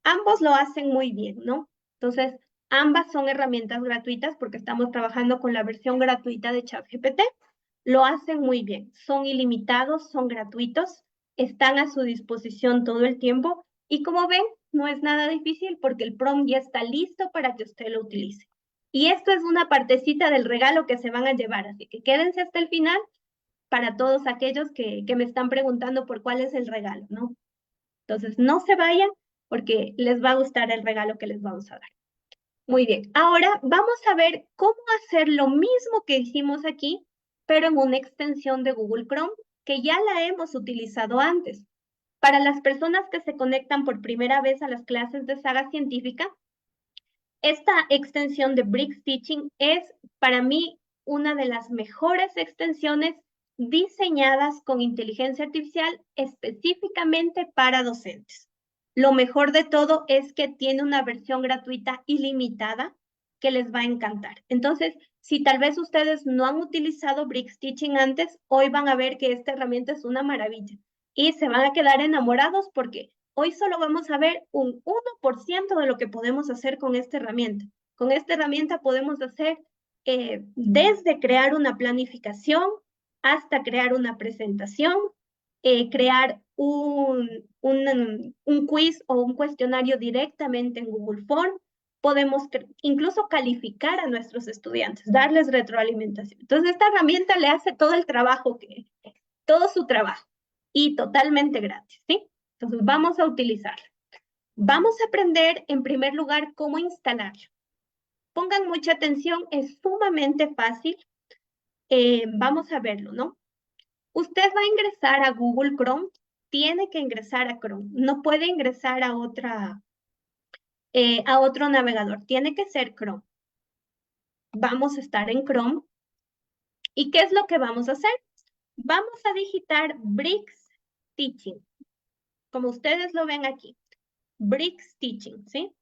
Ambos lo hacen muy bien, ¿no? Entonces, ambas son herramientas gratuitas porque estamos trabajando con la versión gratuita de ChatGPT. Lo hacen muy bien. Son ilimitados, son gratuitos, están a su disposición todo el tiempo y como ven, no es nada difícil porque el prompt ya está listo para que usted lo utilice. Y esto es una partecita del regalo que se van a llevar, así que quédense hasta el final para todos aquellos que me están preguntando por cuál es el regalo, ¿no? Entonces, no se vayan porque les va a gustar el regalo que les vamos a dar. Muy bien, ahora vamos a ver cómo hacer lo mismo que hicimos aquí, pero en una extensión de Google Chrome que ya la hemos utilizado antes. Para las personas que se conectan por primera vez a las clases de Saga Científica, esta extensión de Bricks Teaching es para mí una de las mejores extensiones diseñadas con inteligencia artificial específicamente para docentes. Lo mejor de todo es que tiene una versión gratuita ilimitada que les va a encantar. Entonces, si tal vez ustedes no han utilizado Bricks Teaching antes, hoy van a ver que esta herramienta es una maravilla y se van a quedar enamorados porque hoy solo vamos a ver un 1% de lo que podemos hacer con esta herramienta. Con esta herramienta podemos hacer desde crear una planificación hasta crear una presentación, crear un quiz o un cuestionario directamente en Google Form. Podemos incluso calificar a nuestros estudiantes, darles retroalimentación. Entonces, esta herramienta le hace todo el trabajo, todo su trabajo y totalmente gratis, ¿sí? Entonces, vamos a utilizarla. Vamos a aprender en primer lugar cómo instalarlo. Pongan mucha atención, es sumamente fácil. Vamos a verlo, ¿no? Usted va a ingresar a Google Chrome, tiene que ingresar a Chrome, no puede ingresar a otro navegador, tiene que ser Chrome. Vamos a estar en Chrome. ¿Y qué es lo que vamos a hacer? Vamos a digitar Bricks Teaching, como ustedes lo ven aquí, Bricks Teaching, ¿sí?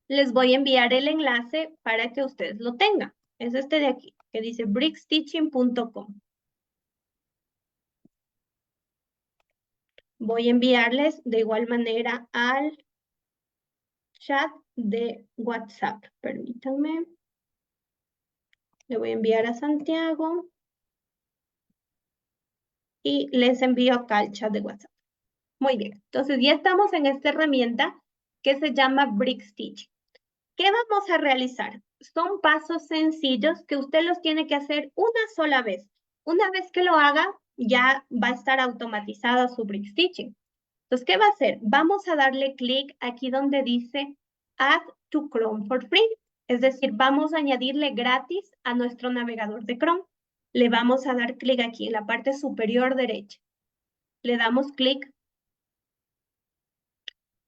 Les voy a enviar el enlace para que ustedes lo tengan. Es este de aquí, que dice bricksteaching.com. Voy a enviarles de igual manera al chat de WhatsApp. Permítanme. Le voy a enviar a Santiago. Y les envío acá al chat de WhatsApp. Muy bien. Entonces ya estamos en esta herramienta que se llama Brickstitch. ¿Qué vamos a realizar? Son pasos sencillos que usted los tiene que hacer una sola vez. Una vez que lo haga, ya va a estar automatizada su Brickstitching. Entonces, ¿qué va a hacer? Vamos a darle clic aquí donde dice Add to Chrome for Free. Es decir, vamos a añadirle gratis a nuestro navegador de Chrome. Le vamos a dar clic aquí en la parte superior derecha. Le damos clic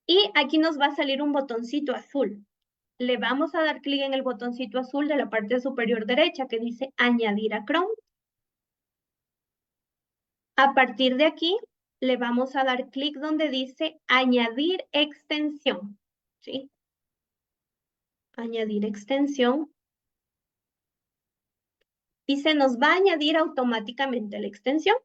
y aquí nos va a salir un botoncito azul. Le vamos a dar clic en el botoncito azul de la parte superior derecha que dice Añadir a Chrome. A partir de aquí, le vamos a dar clic donde dice Añadir extensión. ¿Sí? Añadir extensión. Y se nos va a añadir automáticamente la extensión.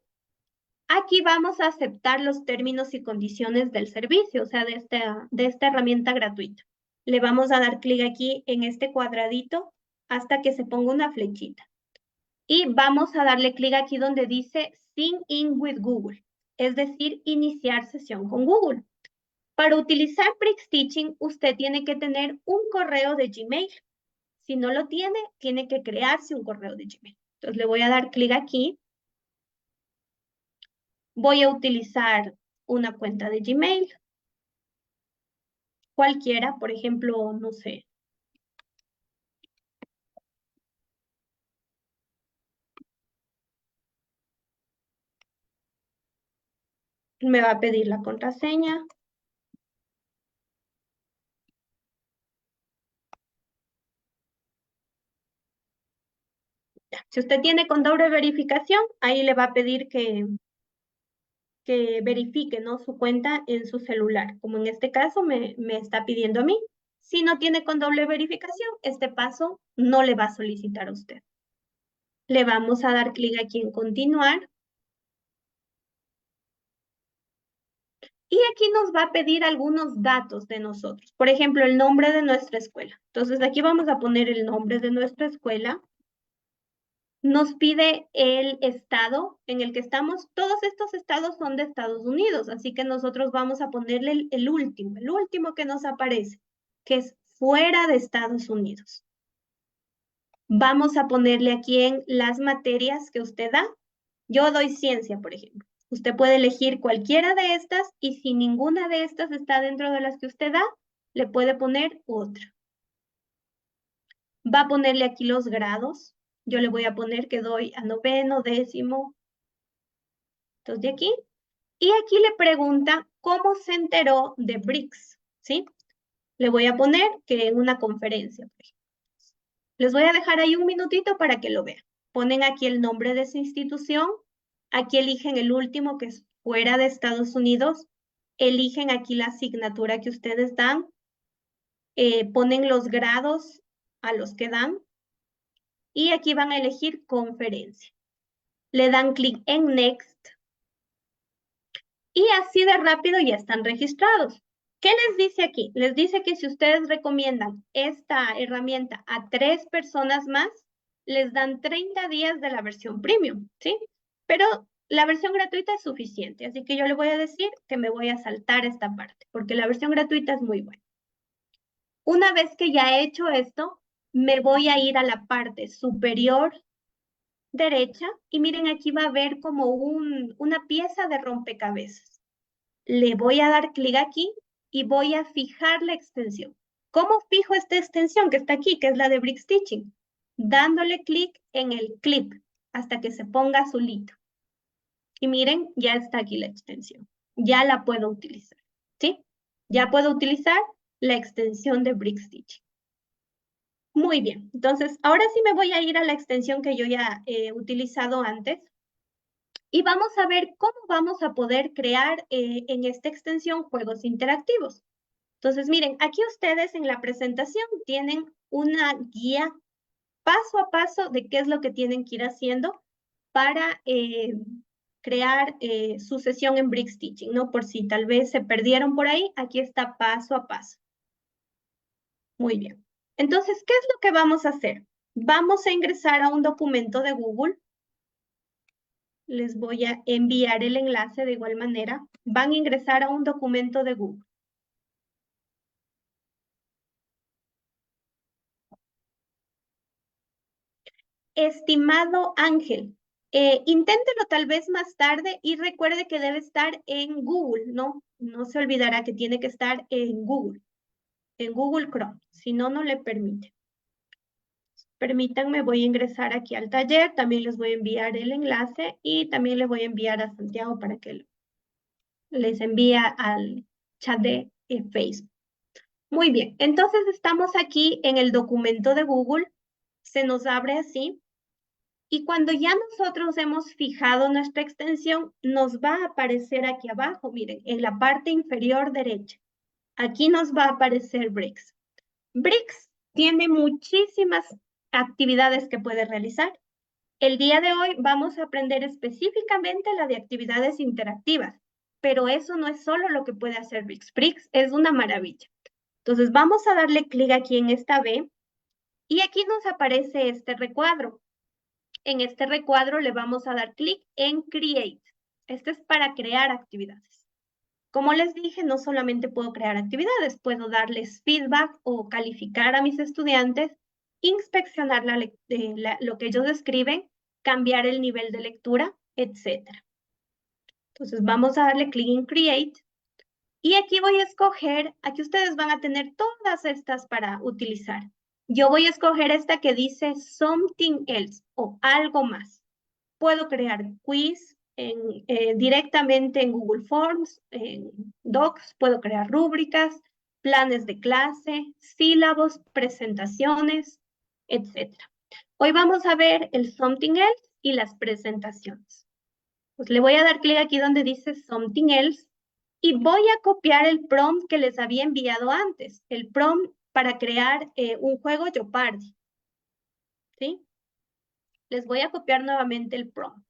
Aquí vamos a aceptar los términos y condiciones del servicio, o sea, de esta herramienta gratuita. Le vamos a dar clic aquí en este cuadradito hasta que se ponga una flechita. Y vamos a darle clic aquí donde dice Sign in with Google, es decir, iniciar sesión con Google. Para utilizar Brickstitching, usted tiene que tener un correo de Gmail. Si no lo tiene, tiene que crearse un correo de Gmail. Entonces le voy a dar clic aquí. Voy a utilizar una cuenta de Gmail. Cualquiera, por ejemplo, no sé. Me va a pedir la contraseña. Si usted tiene con doble verificación, ahí le va a pedir que verifique, ¿no?, su cuenta en su celular, como en este caso me está pidiendo a mí. Si no tiene con doble verificación, este paso no le va a solicitar a usted. Le vamos a dar clic aquí en continuar. Y aquí nos va a pedir algunos datos de nosotros. Por ejemplo, el nombre de nuestra escuela. Entonces aquí vamos a poner el nombre de nuestra escuela. Nos pide el estado en el que estamos. Todos estos estados son de Estados Unidos, así que nosotros vamos a ponerle el último que nos aparece, que es fuera de Estados Unidos. Vamos a ponerle aquí en las materias que usted da. Yo doy ciencia, por ejemplo. Usted puede elegir cualquiera de estas y si ninguna de estas está dentro de las que usted da, le puede poner otra. Va a ponerle aquí los grados. Yo le voy a poner que doy a noveno, décimo. Entonces, de aquí. Y aquí le pregunta cómo se enteró de BRICS, ¿sí? Le voy a poner que en una conferencia. Les voy a dejar ahí un minutito para que lo vean. Ponen aquí el nombre de su institución. Aquí eligen el último que es fuera de Estados Unidos. eligen aquí la asignatura que ustedes dan, ponen los grados a los que dan y aquí van a elegir conferencia. Le dan clic en Next y así de rápido ya están registrados. ¿Qué les dice aquí? Les dice que si ustedes recomiendan esta herramienta a 3 personas más, les dan 30 días de la versión premium, ¿sí? Pero la versión gratuita es suficiente, así que yo le voy a decir que me voy a saltar esta parte, porque la versión gratuita es muy buena. Una vez que ya he hecho esto, me voy a ir a la parte superior derecha y miren, aquí va a haber como una pieza de rompecabezas. Le voy a dar clic aquí y voy a fijar la extensión. ¿Cómo fijo esta extensión que está aquí, que es la de Bricks Teaching? Dándole clic en el clip hasta que se ponga azulito. Y miren, ya está aquí la extensión. Ya la puedo utilizar, ¿sí? Ya puedo utilizar la extensión de Bricks Teaching. Muy bien, entonces ahora sí me voy a ir a la extensión que yo ya he utilizado antes y vamos a ver cómo vamos a poder crear en esta extensión juegos interactivos. Entonces, miren, aquí ustedes en la presentación tienen una guía paso a paso de qué es lo que tienen que ir haciendo para crear su sesión en Bricks Teaching, ¿no? Por si tal vez se perdieron por ahí, aquí está paso a paso. Muy bien. Entonces, ¿qué es lo que vamos a hacer? Vamos a ingresar a un documento de Google. Les voy a enviar el enlace de igual manera. Van a ingresar a un documento de Google. Estimado Ángel, inténtelo tal vez más tarde y recuerde que debe estar en Google, ¿no? No se olvidará que tiene que estar en Google Chrome, si no, no le permite. Permítanme, voy a ingresar aquí al taller, también les voy a enviar el enlace y también le voy a enviar a Santiago para que les envíe al chat de Facebook. Muy bien, entonces estamos aquí en el documento de Google, se nos abre así y cuando ya nosotros hemos fijado nuestra extensión, nos va a aparecer aquí abajo, miren, en la parte inferior derecha. Aquí nos va a aparecer Bricks. Bricks tiene muchísimas actividades que puede realizar. El día de hoy vamos a aprender específicamente la de actividades interactivas, pero eso no es solo lo que puede hacer Bricks. Bricks es una maravilla. Entonces vamos a darle clic aquí en esta B y aquí nos aparece este recuadro. En este recuadro le vamos a dar clic en Create. Este es para crear actividades. Como les dije, no solamente puedo crear actividades, puedo darles feedback o calificar a mis estudiantes, inspeccionar lo que ellos escriben, cambiar el nivel de lectura, etc. Entonces vamos a darle clic en Create y aquí voy a escoger, aquí ustedes van a tener todas estas para utilizar. Yo voy a escoger esta que dice Something Else o algo más. Puedo crear quiz directamente en Google Forms, en Docs, puedo crear rúbricas, planes de clase, sílabos, presentaciones, etc. Hoy vamos a ver el Something Else y las presentaciones. Pues le voy a dar clic aquí donde dice Something Else y voy a copiar el prompt que les había enviado antes, el prompt para crear un juego Jeopardy. ¿Sí? Les voy a copiar nuevamente el prompt.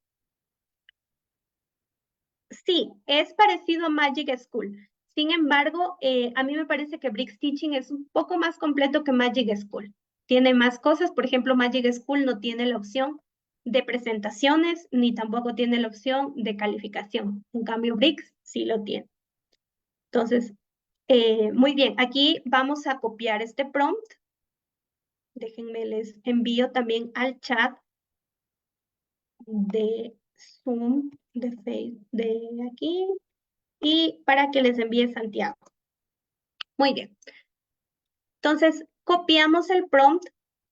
Sí, es parecido a Magic School. Sin embargo, a mí me parece que Bricks Teaching es un poco más completo que Magic School. Tiene más cosas, por ejemplo, Magic School no tiene la opción de presentaciones ni tampoco tiene la opción de calificación. En cambio, Bricks sí lo tiene. Entonces, muy bien, aquí vamos a copiar este prompt. Déjenme, les envío también al chat de Zoom, de Facebook, de aquí, y para que les envíe Santiago. Muy bien. Entonces, copiamos el prompt.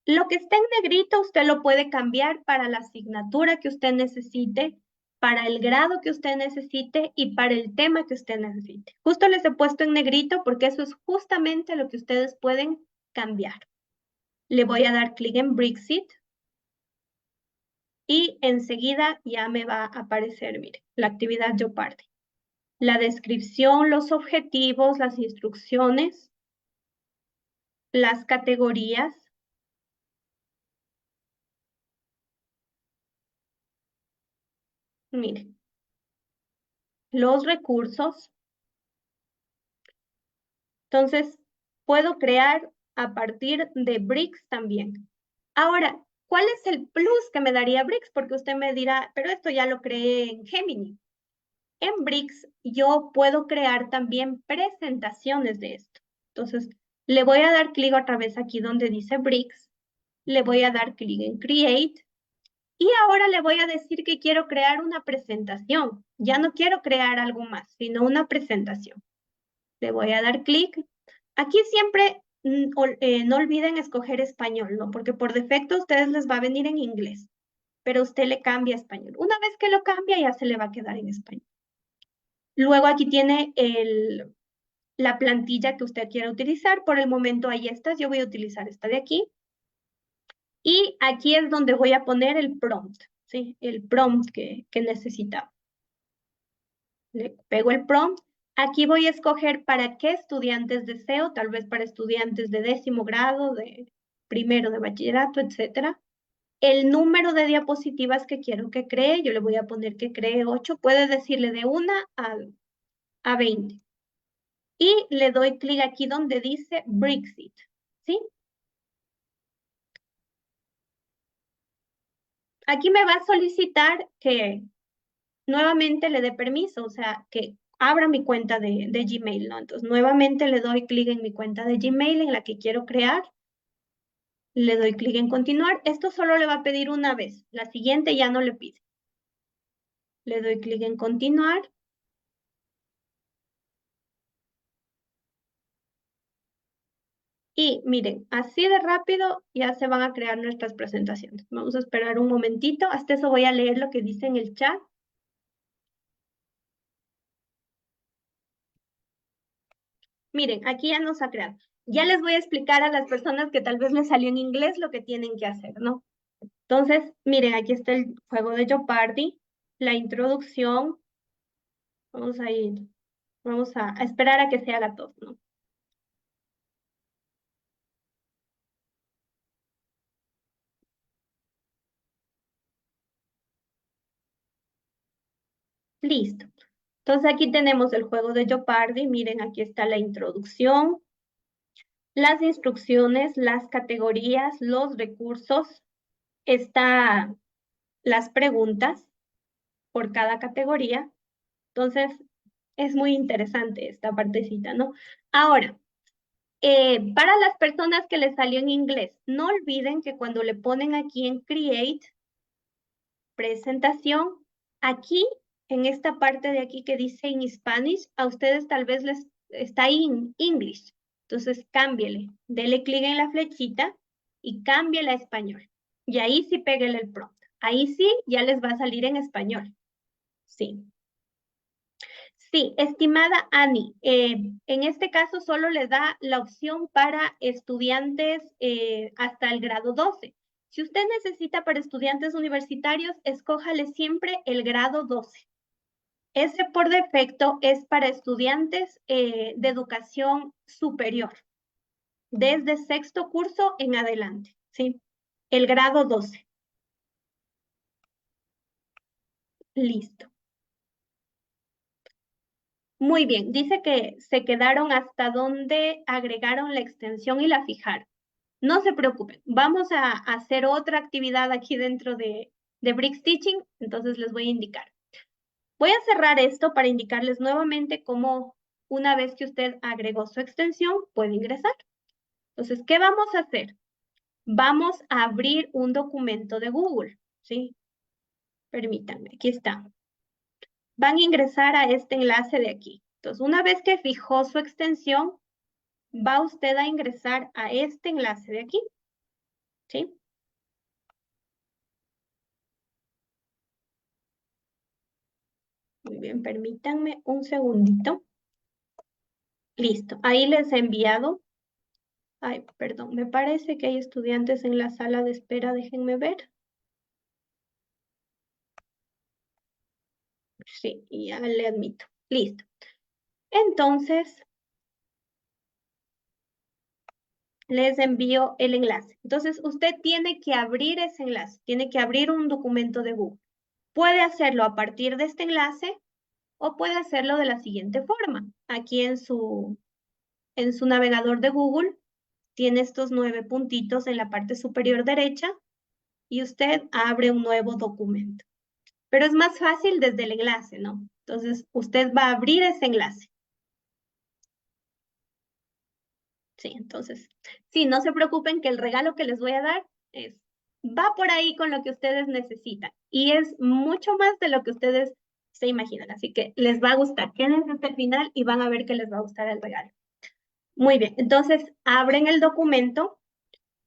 Lo que está en negrito, usted lo puede cambiar para la asignatura que usted necesite, para el grado que usted necesite y para el tema que usted necesite. Justo les he puesto en negrito porque eso es justamente lo que ustedes pueden cambiar. Le voy a dar clic en Brixit y enseguida ya me va a aparecer, mire, la actividad Jeopardy. la descripción, los objetivos, las instrucciones, las categorías, miren, los recursos. Entonces, puedo crear a partir de Bricks también. Ahora, ¿cuál es el plus que me daría Bricks? Porque usted me dirá, pero esto ya lo creé en Gemini. En Bricks yo puedo crear también presentaciones de esto. Entonces, le voy a dar clic otra vez aquí donde dice Bricks, le voy a dar clic en Create y ahora le voy a decir que quiero crear una presentación. Ya no quiero crear algo más, sino una presentación. Le voy a dar clic. Aquí siempre no olviden escoger español, ¿no? Porque por defecto a ustedes les va a venir en inglés, pero usted le cambia a español. Una vez que lo cambia, ya se le va a quedar en español. Luego aquí tiene la plantilla que usted quiera utilizar. Por el momento hay estas. Yo voy a utilizar esta de aquí. Y aquí es donde voy a poner el prompt, ¿sí? El prompt que necesitaba. Le pego el prompt. Aquí voy a escoger para qué estudiantes deseo, tal vez para estudiantes de 10º grado, de primero de bachillerato, etcétera. El número de diapositivas que quiero que cree, yo le voy a poner que cree 8, puede decirle de 1 a 20. Y le doy clic aquí donde dice Brexit, ¿sí? Aquí me va a solicitar que nuevamente le dé permiso, o sea, que abra mi cuenta de Gmail, ¿no? Entonces, nuevamente le doy clic en mi cuenta de Gmail en la que quiero crear, le doy clic en continuar. Esto solo le va a pedir una vez, la siguiente ya no le pide. Le doy clic en continuar. Y miren, así de rápido ya se van a crear nuestras presentaciones. Vamos a esperar un momentito. Hasta eso voy a leer lo que dice en el chat. Miren, aquí ya nos ha creado. Ya les voy a explicar a las personas que tal vez les salió en inglés lo que tienen que hacer, ¿no? Entonces, miren, aquí está el juego de Jeopardy, la introducción. Vamos a ir, vamos a esperar a que se haga todo, ¿no? Listo. Entonces aquí tenemos el juego de Jeopardy. Miren, aquí está la introducción, las instrucciones, las categorías, los recursos. Está las preguntas por cada categoría. Entonces, es muy interesante esta partecita, ¿no? Ahora, para las personas que les salió en inglés, no olviden que cuando le ponen aquí en Create, presentación, aquí, en esta parte de aquí que dice en Spanish, a ustedes tal vez les está ahí en English. Entonces, cámbiele, dele clic en la flechita y cámbiela a español. Y ahí sí péguele el prompt. Ahí sí ya les va a salir en español. Sí. Sí, estimada Ani, en este caso solo le da la opción para estudiantes hasta el grado 12. Si usted necesita para estudiantes universitarios, escójale siempre el grado 12. Ese por defecto es para estudiantes de educación superior, desde sexto curso en adelante, ¿sí? El grado 12. Listo. Muy bien, dice que se quedaron hasta donde agregaron la extensión y la fijaron. No se preocupen, vamos a hacer otra actividad aquí dentro de Bricks Teaching, entonces les voy a indicar. Voy a cerrar esto para indicarles nuevamente cómo una vez que usted agregó su extensión puede ingresar. Entonces, ¿qué vamos a hacer? Vamos a abrir un documento de Google, ¿sí? Permítanme, aquí está. Van a ingresar a este enlace de aquí. Entonces, una vez que fijó su extensión, va usted a ingresar a este enlace de aquí, ¿sí? Muy bien, permítanme un segundito. Listo, ahí les he enviado. Ay, perdón, me parece que hay estudiantes en la sala de espera, déjenme ver. Sí, ya le admito. Listo. Entonces, les envío el enlace. Entonces, usted tiene que abrir ese enlace, tiene que abrir un documento de Google. Puede hacerlo a partir de este enlace o puede hacerlo de la siguiente forma. Aquí en su navegador de Google tiene estos 9 puntitos en la parte superior derecha y usted abre un nuevo documento. Pero es más fácil desde el enlace, ¿no? Entonces, usted va a abrir ese enlace. Sí, entonces, sí, no se preocupen que el regalo que les voy a dar va por ahí con lo que ustedes necesitan y es mucho más de lo que ustedes se imaginan. Así que les va a gustar. Quédense hasta el final y van a ver que les va a gustar el regalo. Muy bien, entonces abren el documento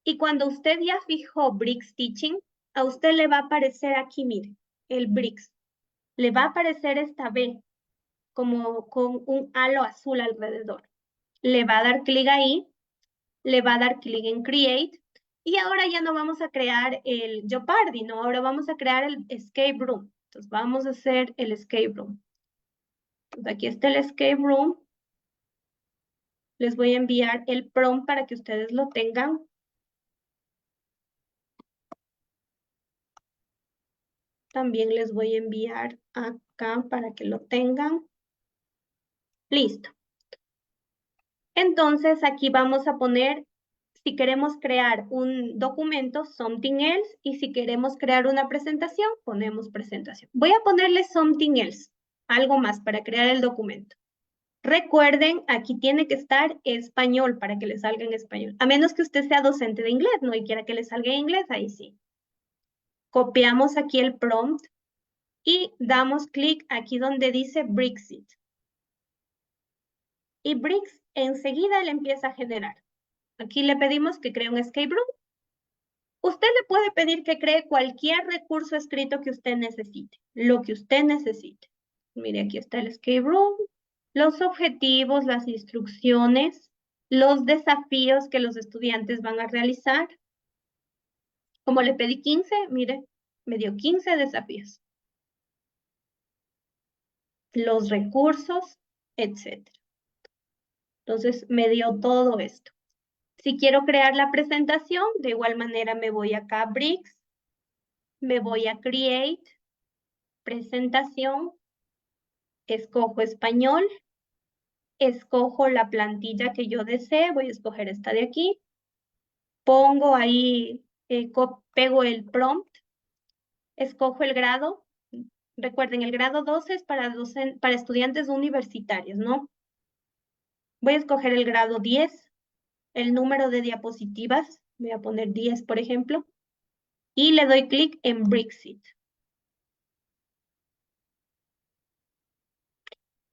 y cuando usted ya fijó Bricks Teaching, a usted le va a aparecer aquí, mire, el Bricks. Le va a aparecer esta B como con un halo azul alrededor. Le va a dar clic ahí, le va a dar clic en Create y ahora ya no vamos a crear el Jeopardy, ¿no? Ahora vamos a crear el Escape Room. Entonces vamos a hacer el Escape Room. Entonces, aquí está el Escape Room. Les voy a enviar el prompt para que ustedes lo tengan. También les voy a enviar acá para que lo tengan. Listo. Entonces aquí vamos a poner, si queremos crear un documento, something else, y si queremos crear una presentación, ponemos presentación. Voy a ponerle something else, algo más para crear el documento. Recuerden, aquí tiene que estar español para que le salga en español. A menos que usted sea docente de inglés, ¿no? Y quiera que le salga en inglés, ahí sí. Copiamos aquí el prompt y damos clic aquí donde dice Brexit. Y Bricks enseguida le empieza a generar. Aquí le pedimos que cree un escape room. Usted le puede pedir que cree cualquier recurso escrito que usted necesite, lo que usted necesite. Mire, aquí está el escape room, los objetivos, las instrucciones, los desafíos que los estudiantes van a realizar. Como le pedí 15, mire, me dio 15 desafíos. Los recursos, etc. Entonces, me dio todo esto. Si quiero crear la presentación, de igual manera me voy acá a Bricks, me voy a Create, Presentación, escojo español, escojo la plantilla que yo desee, voy a escoger esta de aquí, pongo ahí, pego el prompt, escojo el grado. Recuerden, el grado 12 es para estudiantes universitarios, ¿no? Voy a escoger el grado 10, el número de diapositivas, voy a poner 10, por ejemplo, y le doy clic en Brexit.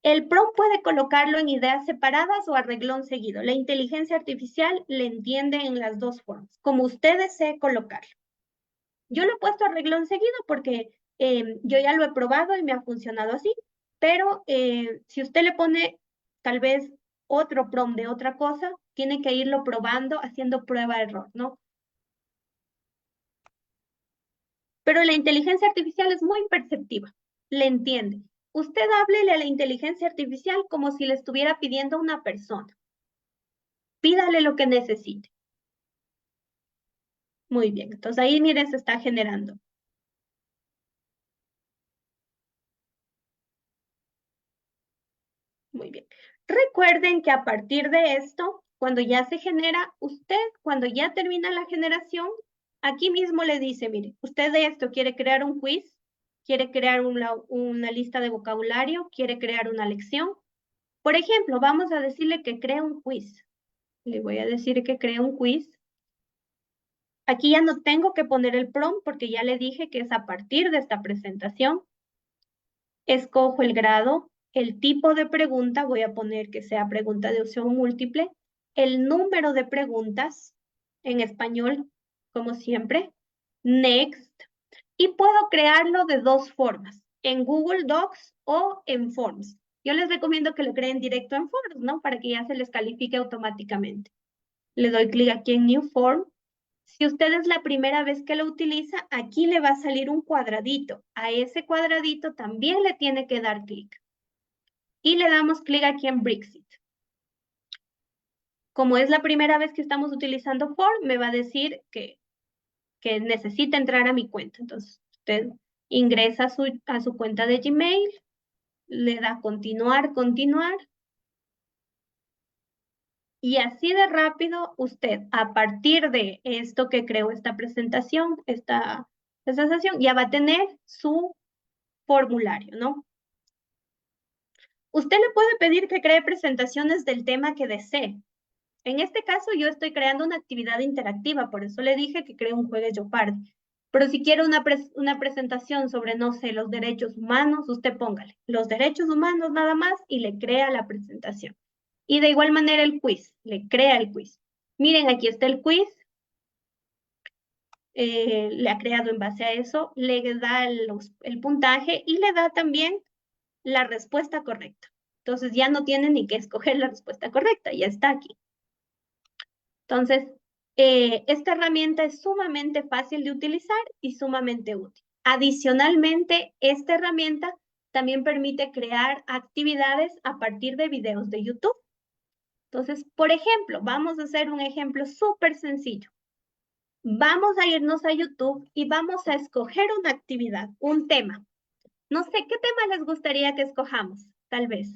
El prompt puede colocarlo en ideas separadas o a renglón seguido. La inteligencia artificial le entiende en las dos formas, como usted desee colocarlo. Yo lo he puesto a renglón seguido porque yo ya lo he probado y me ha funcionado así, pero si usted le pone tal vez otro prompt de otra cosa, tiene que irlo probando, haciendo prueba-error, ¿no? Pero la inteligencia artificial es muy perceptiva, le entiende. Usted háblele a la inteligencia artificial como si le estuviera pidiendo a una persona. Pídale lo que necesite. Muy bien, entonces ahí miren, se está generando. Muy bien. Recuerden que a partir de esto, cuando ya se genera, usted, cuando ya termina la generación, aquí mismo le dice, mire, usted de esto quiere crear un quiz, quiere crear una lista de vocabulario, quiere crear una lección. Por ejemplo, vamos a decirle que cree un quiz. Le voy a decir que cree un quiz. Aquí ya no tengo que poner el prompt porque ya le dije que es a partir de esta presentación. Escojo el grado, el tipo de pregunta, voy a poner que sea pregunta de opción múltiple, el número de preguntas en español, como siempre, next, y puedo crearlo de dos formas, en Google Docs o en Forms. Yo les recomiendo que lo creen directo en Forms, ¿no? Para que ya se les califique automáticamente. Le doy clic aquí en New Form. Si usted es la primera vez que lo utiliza, aquí le va a salir un cuadradito. A ese cuadradito también le tiene que dar clic. y le damos clic aquí en Brexit. Como es la primera vez que estamos utilizando For, me va a decir que necesita entrar a mi cuenta. Entonces, usted ingresa a su cuenta de Gmail, le da continuar, continuar, y así de rápido usted, a partir de esto que creó esta presentación, esta sesión, ya va a tener su formulario, ¿no? Usted le puede pedir que cree presentaciones del tema que desee. En este caso, yo estoy creando una actividad interactiva, por eso le dije que cree un juego de Jeopardy. Pero si quiere una presentación sobre, no sé, los derechos humanos, usted póngale los derechos humanos nada más y le crea la presentación. Y de igual manera el quiz, le crea el quiz. Miren, aquí está el quiz. Le ha creado en base a eso, le da el puntaje y le da también la respuesta correcta. Entonces ya no tiene ni que escoger la respuesta correcta, ya está aquí. Entonces, esta herramienta es sumamente fácil de utilizar y sumamente útil. Adicionalmente, esta herramienta también permite crear actividades a partir de videos de YouTube. Entonces, por ejemplo, vamos a hacer un ejemplo súper sencillo. Vamos a irnos a YouTube y vamos a escoger una actividad, un tema. No sé, ¿qué tema les gustaría que escojamos? Tal vez.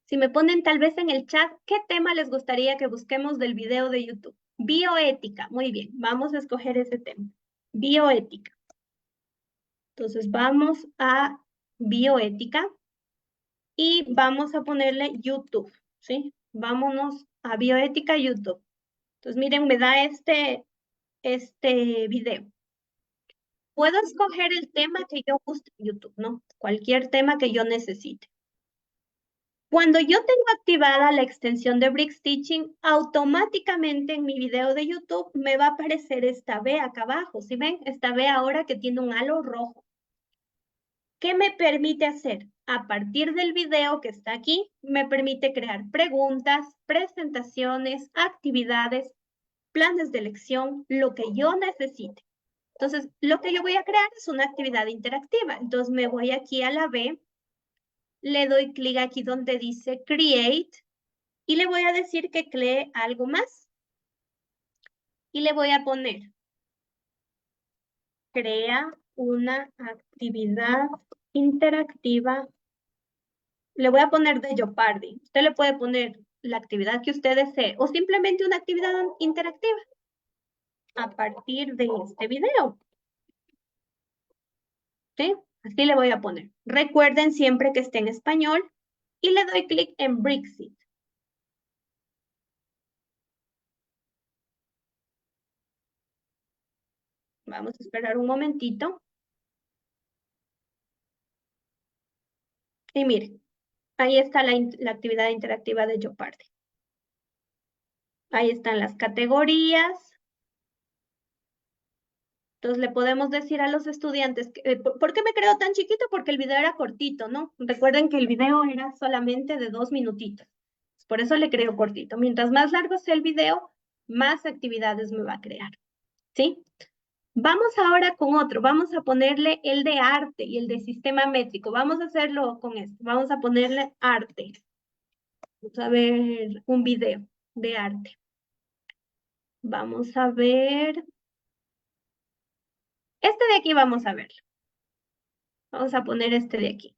Si me ponen tal vez en el chat, ¿qué tema les gustaría que busquemos del video de YouTube? Bioética. Muy bien, vamos a escoger ese tema. Bioética. Entonces vamos a bioética y vamos a ponerle YouTube, ¿sí? Vámonos a bioética YouTube. Entonces miren, me da este video. Puedo escoger el tema que yo guste en YouTube, ¿no? Cualquier tema que yo necesite. Cuando yo tengo activada la extensión de Bricks Teaching, automáticamente en mi video de YouTube me va a aparecer esta B acá abajo. ¿Sí ven? Esta B ahora que tiene un halo rojo. ¿Qué me permite hacer? A partir del video que está aquí, me permite crear preguntas, presentaciones, actividades, planes de lección, lo que yo necesite. Entonces, lo que yo voy a crear es una actividad interactiva. Entonces, me voy aquí a la B, le doy clic aquí donde dice Create y le voy a decir que cree algo más. Y le voy a poner, crea una actividad interactiva. Le voy a poner de Jeopardy. Usted le puede poner la actividad que usted desee o simplemente una actividad interactiva a partir de este video. ¿Sí? Así le voy a poner. Recuerden siempre que esté en español y le doy clic en Brexit. Vamos a esperar un momentito. Y miren, ahí está la actividad interactiva de Jeopardy. Ahí están las categorías. Entonces le podemos decir a los estudiantes, ¿por qué me creo tan chiquito? Porque el video era cortito, ¿no? Recuerden que el video era solamente de 2 minutitos. Por eso le creo cortito. Mientras más largo sea el video, más actividades me va a crear, ¿sí? Vamos ahora con otro. Vamos a ponerle el de arte y el de sistema métrico. Vamos a hacerlo con esto. Vamos a ponerle arte. Vamos a ver un video de arte. Vamos a ver. Este de aquí vamos a verlo. Vamos a poner este de aquí.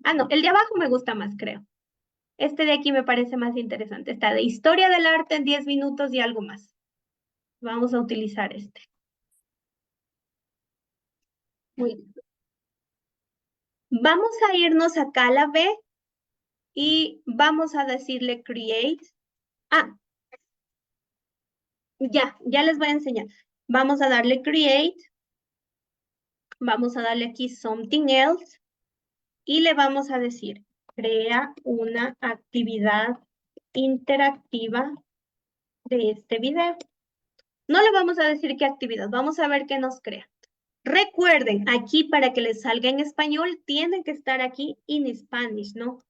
Ah, no, el de abajo me gusta más, creo. Este de aquí me parece más interesante. Está de historia del arte en 10 minutos y algo más. Vamos a utilizar este. Muy bien. Vamos a irnos acá a la B y vamos a decirle create. Ah, ya les voy a enseñar. Vamos a darle create. Vamos a darle aquí something else. Y le vamos a decir, crea una actividad interactiva de este video. No le vamos a decir qué actividad, vamos a ver qué nos crea. Recuerden, aquí para que les salga en español, tienen que estar aquí in Spanish, ¿no?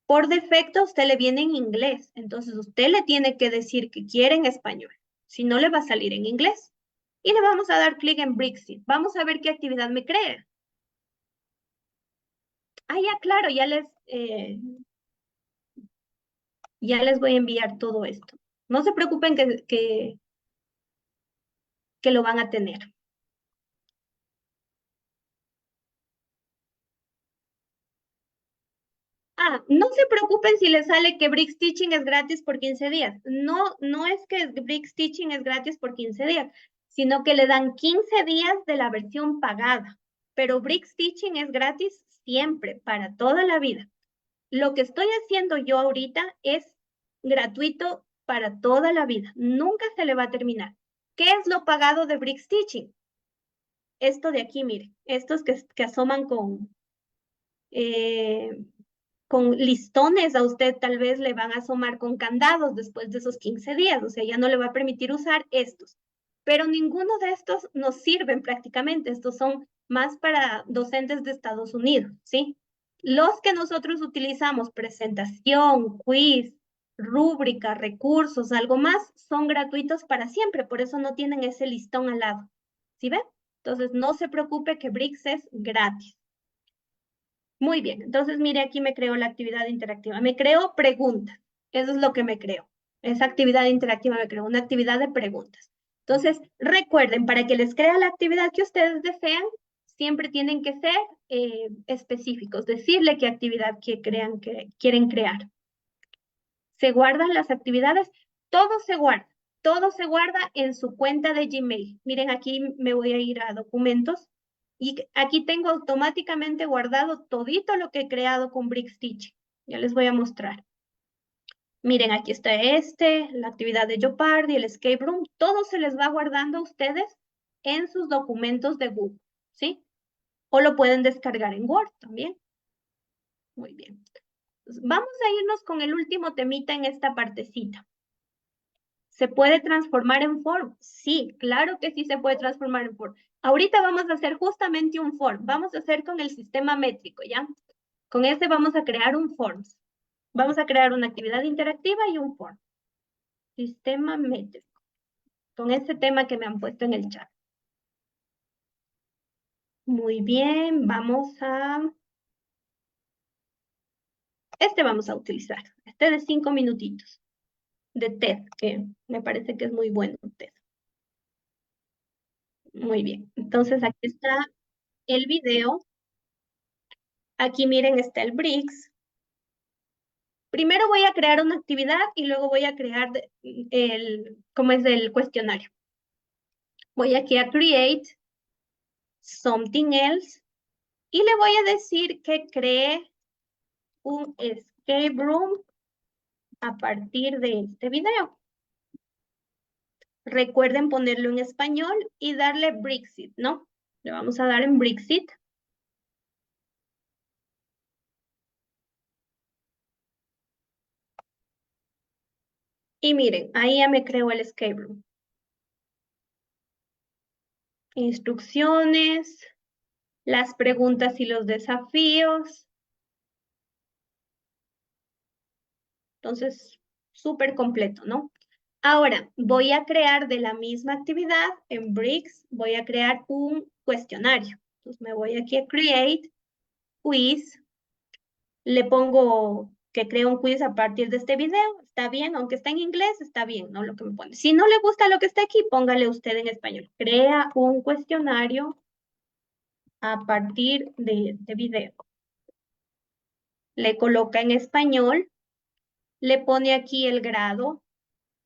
Por defecto, a usted le viene en inglés, entonces usted le tiene que decir que quiere en español. Si no, le va a salir en inglés. Y le vamos a dar clic en Brexit. Vamos a ver qué actividad me crea. Ah, ya, claro, ya les voy a enviar todo esto. No se preocupen que lo van a tener. Ah, no se preocupen si les sale que Bricks Teaching es gratis por 15 días. No, no es que Bricks Teaching es gratis por 15 días, sino que le dan 15 días de la versión pagada. Pero Bricks Teaching es gratis siempre, para toda la vida. Lo que estoy haciendo yo ahorita es gratuito para toda la vida. Nunca se le va a terminar. ¿Qué es lo pagado de Bricks Teaching? Esto de aquí, mire, estos que asoman eh, con listones, a usted tal vez le van a asomar con candados después de esos 15 días, o sea, ya no le va a permitir usar estos. Pero ninguno de estos nos sirven prácticamente, estos son más para docentes de Estados Unidos, ¿sí? Los que nosotros utilizamos, presentación, quiz, rúbrica, recursos, algo más, son gratuitos para siempre, por eso no tienen ese listón al lado. ¿Sí ven? Entonces, no se preocupe que Bricks es gratis. Muy bien, entonces mire, aquí me creo la actividad interactiva. Me creo preguntas. Eso es lo que me creo. Esa actividad interactiva me creo, una actividad de preguntas. Entonces, recuerden, para que les crea la actividad que ustedes desean, siempre tienen que ser específicos, decirle qué actividad que crean que quieren crear. Se guardan las actividades, todo se guarda, todo se guarda en su cuenta de Gmail. Miren, aquí me voy a ir a documentos y aquí tengo automáticamente guardado todito lo que he creado con BricsTeach. Ya les voy a mostrar. Miren, aquí está la actividad de Jeopardy, el escape room, todo se les va guardando a ustedes en sus documentos de Google, ¿sí? O lo pueden descargar en Word también. Muy bien. Vamos a irnos con el último temita en esta partecita. ¿Se puede transformar en form? Sí, claro que sí se puede transformar en form. Ahorita vamos a hacer justamente un form. Vamos a hacer con el sistema métrico, ¿ya? Con este vamos a crear un forms. Vamos a crear una actividad interactiva y un form. Sistema métrico. Con este tema que me han puesto en el chat. Muy bien, este vamos a utilizar. Este de 5 minutitos. De TED, que me parece que es muy bueno TED. Muy bien. Entonces aquí está el video. Aquí miren está el Bricks. Primero voy a crear una actividad y luego voy a crear ¿cómo es el cuestionario? Voy aquí a create something else y le voy a decir que cree un escape room a partir de este video. Recuerden ponerlo en español y darle Brexit, ¿no? Le vamos a dar en Brexit. Y miren, ahí ya me creo el escape room. Instrucciones, las preguntas y los desafíos. Entonces, súper completo, ¿no? Ahora, voy a crear de la misma actividad en Bricks, voy a crear un cuestionario. Entonces, me voy aquí a Create, Quiz, le pongo que creo un quiz a partir de este video, está bien, aunque está en inglés, está bien, ¿no? Lo que me pone. Si no le gusta lo que está aquí, póngale usted en español. Crea un cuestionario a partir de este video. Le coloca en español, le pone aquí el grado,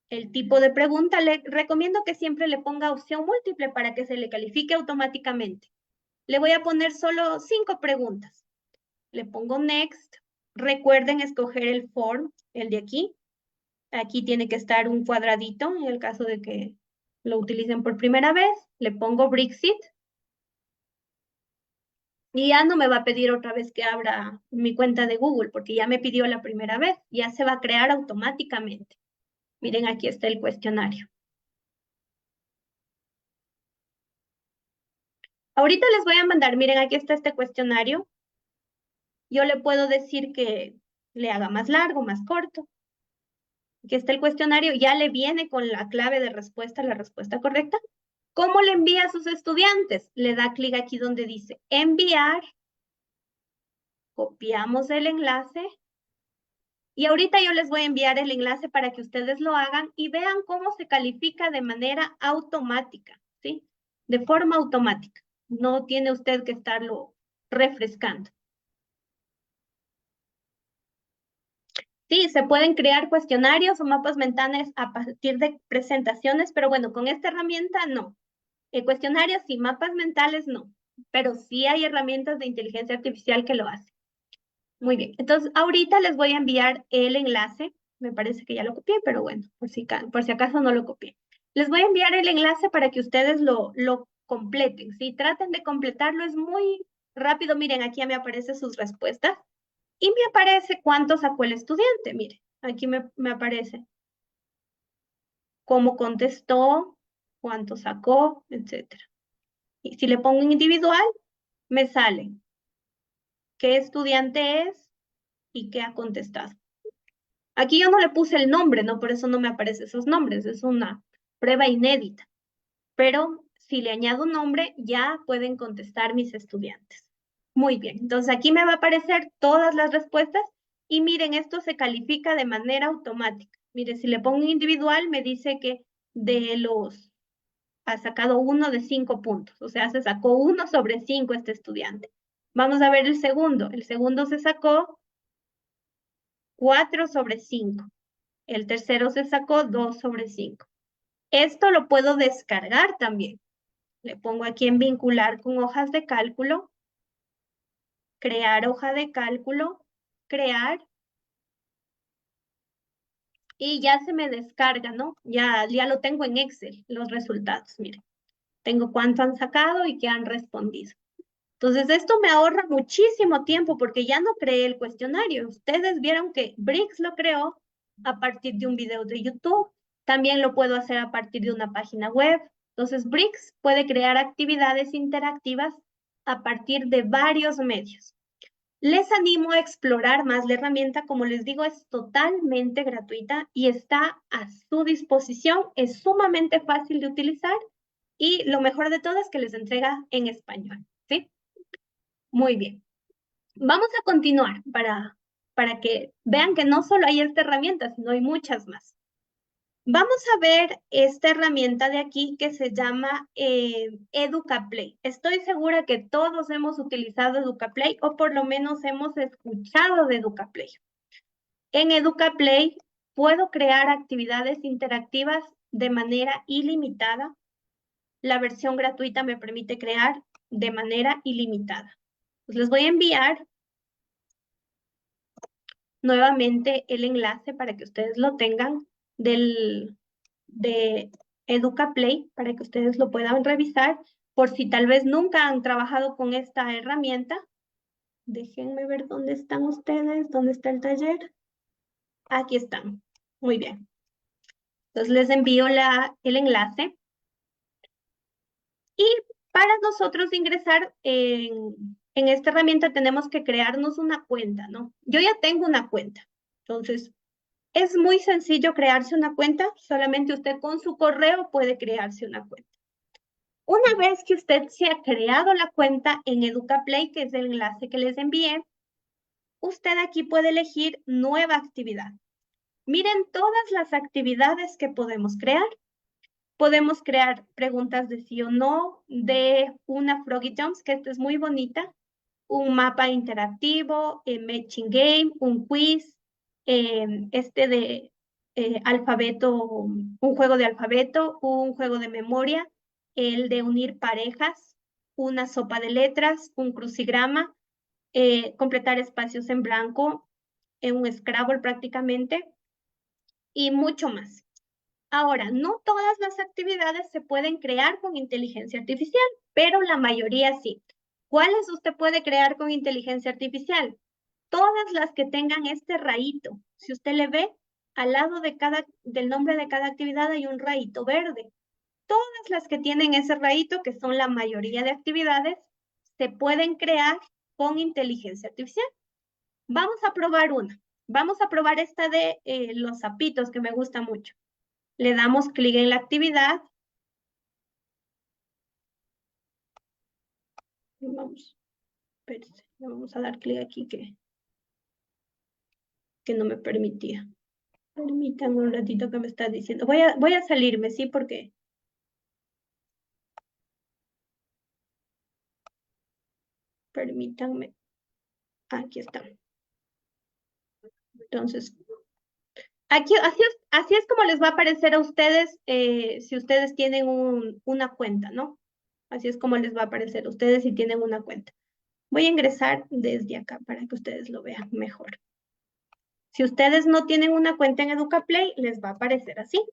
el tipo de pregunta. Le recomiendo que siempre le ponga opción múltiple para que se le califique automáticamente. Le voy a poner solo 5 preguntas. Le pongo next. Recuerden escoger el form, el de aquí. Aquí tiene que estar un cuadradito en el caso de que lo utilicen por primera vez. Le pongo Brexit. Y ya no me va a pedir otra vez que abra mi cuenta de Google porque ya me pidió la primera vez. Ya se va a crear automáticamente. Miren, aquí está el cuestionario. Ahorita les voy a mandar, miren, aquí está este cuestionario. Yo le puedo decir que le haga más largo, más corto. Aquí está el cuestionario, ya le viene con la clave de respuesta, la respuesta correcta. ¿Cómo le envía a sus estudiantes? Le da clic aquí donde dice enviar copiamos el enlace. Y ahorita yo les voy a enviar el enlace para que ustedes lo hagan y vean cómo se califica de manera automática, ¿sí? De forma automática. No tiene usted que estarlo refrescando. Sí, se pueden crear cuestionarios o mapas mentales a partir de presentaciones, pero bueno, con esta herramienta no. Cuestionarios y mapas mentales no, pero sí hay herramientas de inteligencia artificial que lo hacen. Muy bien, entonces ahorita les voy a enviar el enlace. Me parece que ya lo copié, pero bueno, por si acaso no lo copié. Les voy a enviar el enlace para que ustedes lo completen. Si traten de completarlo, es muy rápido. Miren, aquí ya me aparecen sus respuestas y me aparece cuánto sacó el estudiante. Miren, aquí me aparece cómo contestó, cuánto sacó, etcétera. Y si le pongo en individual, me sale qué estudiante es y qué ha contestado. Aquí yo no le puse el nombre, ¿no? Por eso no me aparecen esos nombres, es una prueba inédita. Pero si le añado un nombre, ya pueden contestar mis estudiantes. Muy bien, entonces aquí me va a aparecer todas las respuestas y miren, esto se califica de manera automática. Miren, si le pongo individual, me dice que ha sacado 1 de 5 puntos, o sea, se sacó 1 sobre 5 este estudiante. Vamos a ver el segundo se sacó 4 sobre 5. El tercero se sacó 2 sobre 5. Esto lo puedo descargar también. Le pongo aquí en vincular con hojas de cálculo, crear hoja de cálculo, crear, y ya se me descarga, ¿no? Ya lo tengo en Excel, los resultados, miren. Tengo cuánto han sacado y qué han respondido. Entonces, esto me ahorra muchísimo tiempo porque ya no creé el cuestionario. Ustedes vieron que Brix lo creó a partir de un video de YouTube. También lo puedo hacer a partir de una página web. Entonces, Brix puede crear actividades interactivas a partir de varios medios. Les animo a explorar más la herramienta. Como les digo, es totalmente gratuita y está a su disposición. Es sumamente fácil de utilizar y lo mejor de todo es que les entrega en español, ¿sí? Muy bien. Vamos a continuar para que vean que no solo hay esta herramienta, sino hay muchas más. Vamos a ver esta herramienta de aquí que se llama EducaPlay. Estoy segura que todos hemos utilizado EducaPlay o por lo menos hemos escuchado de EducaPlay. En EducaPlay puedo crear actividades interactivas de manera ilimitada. La versión gratuita me permite crear de manera ilimitada. Pues les voy a enviar nuevamente el enlace para que ustedes lo tengan de EducaPlay, para que ustedes lo puedan revisar, por si tal vez nunca han trabajado con esta herramienta. Déjenme ver dónde están ustedes, dónde está el taller. Aquí están. Muy bien. Entonces les envío el enlace. Y para nosotros ingresar en esta herramienta tenemos que crearnos una cuenta, ¿no? Yo ya tengo una cuenta. Entonces, es muy sencillo crearse una cuenta, solamente usted con su correo puede crearse una cuenta. Una vez que usted se ha creado la cuenta en EducaPlay, que es el enlace que les envié, usted aquí puede elegir nueva actividad. Miren todas las actividades que podemos crear. Podemos crear preguntas de sí o no, de una Froggy Jumps, que esta es muy bonita, un mapa interactivo, matching game, un quiz, de alfabeto, un juego de alfabeto, un juego de memoria, el de unir parejas, una sopa de letras, un crucigrama, completar espacios en blanco, un Scrabble prácticamente, y mucho más. Ahora, no todas las actividades se pueden crear con inteligencia artificial, pero la mayoría sí. ¿Cuáles usted puede crear con inteligencia artificial? Todas las que tengan este rayito. Si usted le ve, al lado del nombre de cada actividad hay un rayito verde. Todas las que tienen ese rayito, que son la mayoría de actividades, se pueden crear con inteligencia artificial. Vamos a probar una. Vamos a probar esta de los sapitos, que me gusta mucho. Le damos clic en la actividad. Vamos. Espérense, le vamos a dar clic aquí que no me permitía. Permítanme un ratito que me está diciendo. Voy a salirme, ¿sí? Porque... Permítanme. Aquí está. Entonces, aquí, así es como les va a aparecer a ustedes si ustedes tienen una cuenta, ¿no? Así es como les va a aparecer a ustedes si tienen una cuenta. Voy a ingresar desde acá para que ustedes lo vean mejor. Si ustedes no tienen una cuenta en EducaPlay, les va a aparecer así.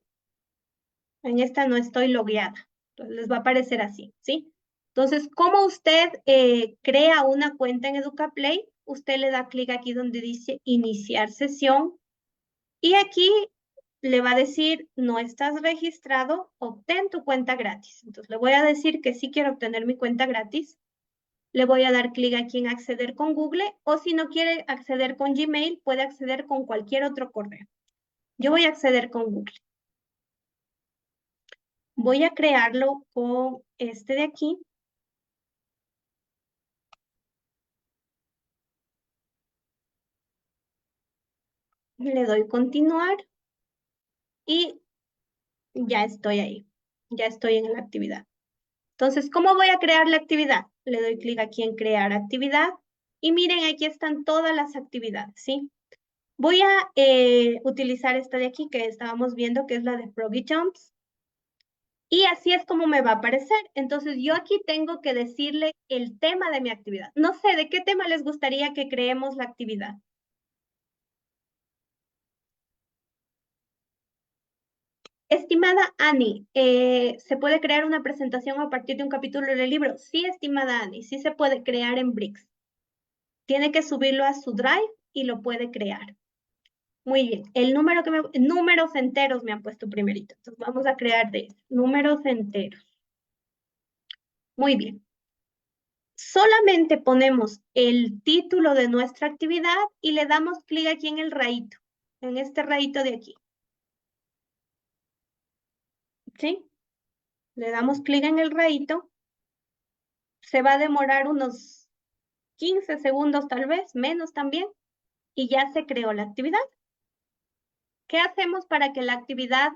En esta no estoy logueada. Entonces les va a aparecer así, ¿sí? Entonces, ¿cómo usted crea una cuenta en EducaPlay? Usted le da clic aquí donde dice iniciar sesión y aquí le va a decir no estás registrado, obtén tu cuenta gratis. Entonces le voy a decir que sí quiero obtener mi cuenta gratis. Le voy a dar clic aquí en acceder con Google o si no quiere acceder con Gmail, puede acceder con cualquier otro correo. Yo voy a acceder con Google. Voy a crearlo con este de aquí. Le doy continuar y ya estoy ahí. Ya estoy en la actividad. Entonces, ¿cómo voy a crear la actividad? Le doy clic aquí en crear actividad y miren, aquí están todas las actividades, ¿sí? Voy a utilizar esta de aquí que estábamos viendo, que es la de Froggy Jumps. Y así es como me va a aparecer. Entonces, yo aquí tengo que decirle el tema de mi actividad. No sé, ¿de qué tema les gustaría que creemos la actividad? Estimada Annie, ¿se puede crear una presentación a partir de un capítulo del libro? Sí, estimada Annie, sí se puede crear en Bricks. Tiene que subirlo a su Drive y lo puede crear. Muy bien. Números enteros me han puesto primerito. Entonces vamos a crear de números enteros. Muy bien. Solamente ponemos el título de nuestra actividad y le damos clic aquí en el rayito, en este rayito de aquí. ¿Sí? Le damos clic en el rayito. Se va a demorar unos 15 segundos tal vez, menos también, y ya se creó la actividad. ¿Qué hacemos para que la actividad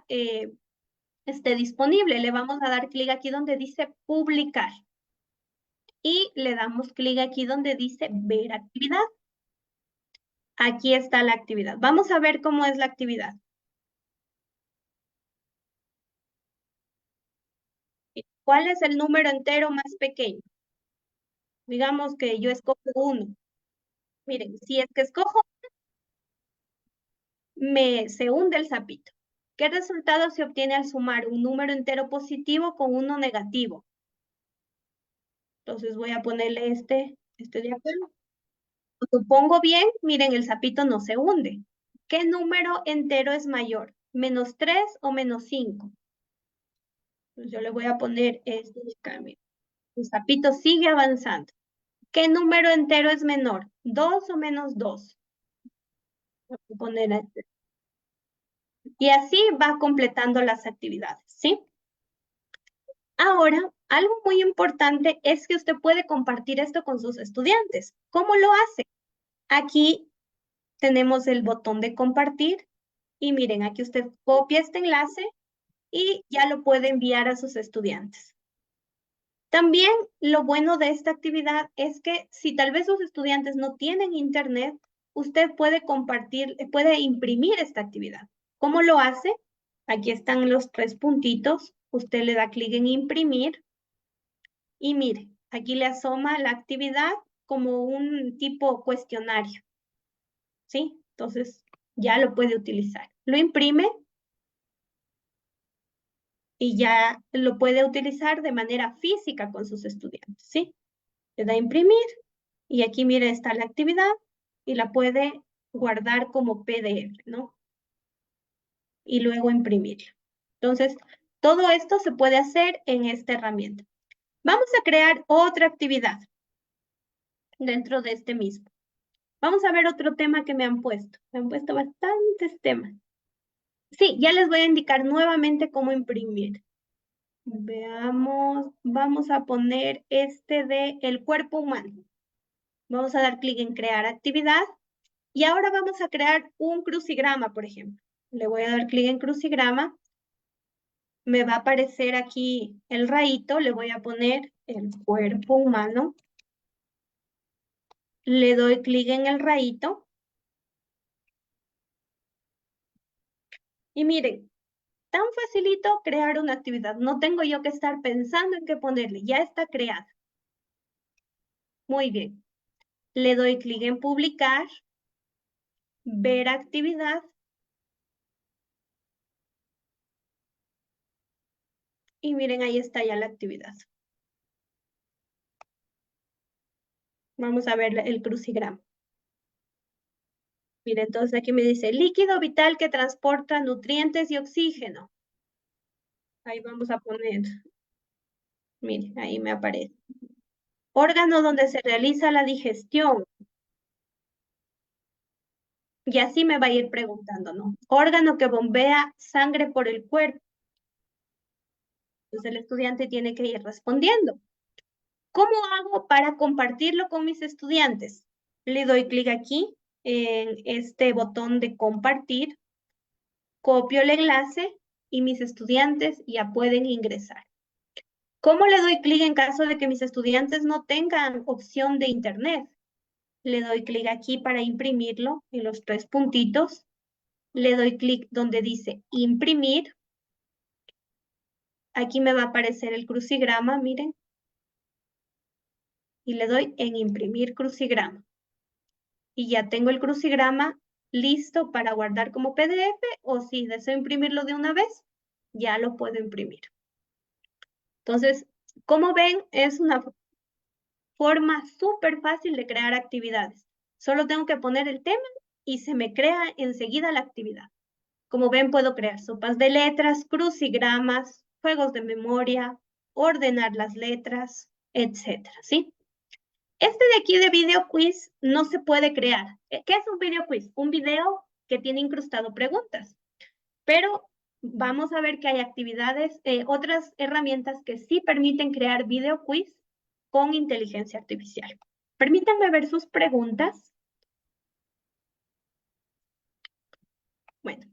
esté disponible? Le vamos a dar clic aquí donde dice publicar y le damos clic aquí donde dice ver actividad. Aquí está la actividad. Vamos a ver cómo es la actividad. ¿Cuál es el número entero más pequeño? Digamos que yo escojo 1. Miren, si es que escojo, se hunde el sapito. ¿Qué resultado se obtiene al sumar un número entero positivo con uno negativo? Entonces voy a ponerle este de acá. Lo pongo bien, miren, el sapito no se hunde. ¿Qué número entero es mayor? ¿-3 o -5? Pues yo le voy a poner este de acá, miren. El sapito sigue avanzando. ¿Qué número entero es menor? ¿2 o -2? Voy a poner este. Y así va completando las actividades, ¿sí? Ahora, algo muy importante es que usted puede compartir esto con sus estudiantes. ¿Cómo lo hace? Aquí tenemos el botón de compartir y miren, aquí usted copia este enlace y ya lo puede enviar a sus estudiantes. También lo bueno de esta actividad es que si tal vez sus estudiantes no tienen internet, usted puede compartir, puede imprimir esta actividad. ¿Cómo lo hace? Aquí están los 3 puntitos. Usted le da clic en imprimir y mire, aquí le asoma la actividad como un tipo cuestionario, ¿sí? Entonces ya lo puede utilizar. Lo imprime y ya lo puede utilizar de manera física con sus estudiantes, ¿sí? Le da a imprimir y aquí mire está la actividad y la puede guardar como PDF, ¿no? Y luego imprimirla. Entonces, todo esto se puede hacer en esta herramienta. Vamos a crear otra actividad dentro de este mismo. Vamos a ver otro tema que me han puesto. Me han puesto bastantes temas. Sí, ya les voy a indicar nuevamente cómo imprimir. Veamos, vamos a poner este de el cuerpo humano. Vamos a dar clic en crear actividad y ahora vamos a crear un crucigrama, por ejemplo. Le voy a dar clic en crucigrama. Me va a aparecer aquí el rayito, le voy a poner el cuerpo humano. Le doy clic en el rayito. Y miren, tan facilito crear una actividad. No tengo yo que estar pensando en qué ponerle, ya está creada. Muy bien. Le doy clic en publicar, ver actividad. Y miren, ahí está ya la actividad. Vamos a ver el crucigrama. Miren, entonces aquí me dice líquido vital que transporta nutrientes y oxígeno. Ahí vamos a poner, miren, ahí me aparece. Órgano donde se realiza la digestión. Y así me va a ir preguntando, ¿no? Órgano que bombea sangre por el cuerpo. Entonces el estudiante tiene que ir respondiendo. ¿Cómo hago para compartirlo con mis estudiantes? Le doy clic aquí en este botón de compartir, copio el enlace y mis estudiantes ya pueden ingresar. ¿Cómo le doy clic en caso de que mis estudiantes no tengan opción de internet? Le doy clic aquí para imprimirlo en los 3 puntitos. Le doy clic donde dice imprimir. Aquí me va a aparecer el crucigrama, miren. Y le doy en imprimir crucigrama. Y ya tengo el crucigrama listo para guardar como PDF o si deseo imprimirlo de una vez, ya lo puedo imprimir. Entonces, como ven, es una forma súper fácil de crear actividades. Solo tengo que poner el tema y se me crea enseguida la actividad. Como ven, puedo crear sopas de letras, crucigramas, juegos de memoria, ordenar las letras, etcétera, ¿sí? Este de aquí de video quiz no se puede crear. ¿Qué es un video quiz? Un video que tiene incrustado preguntas. Pero vamos a ver que hay actividades, otras herramientas que sí permiten crear video quiz con inteligencia artificial. Permítanme ver sus preguntas. Bueno,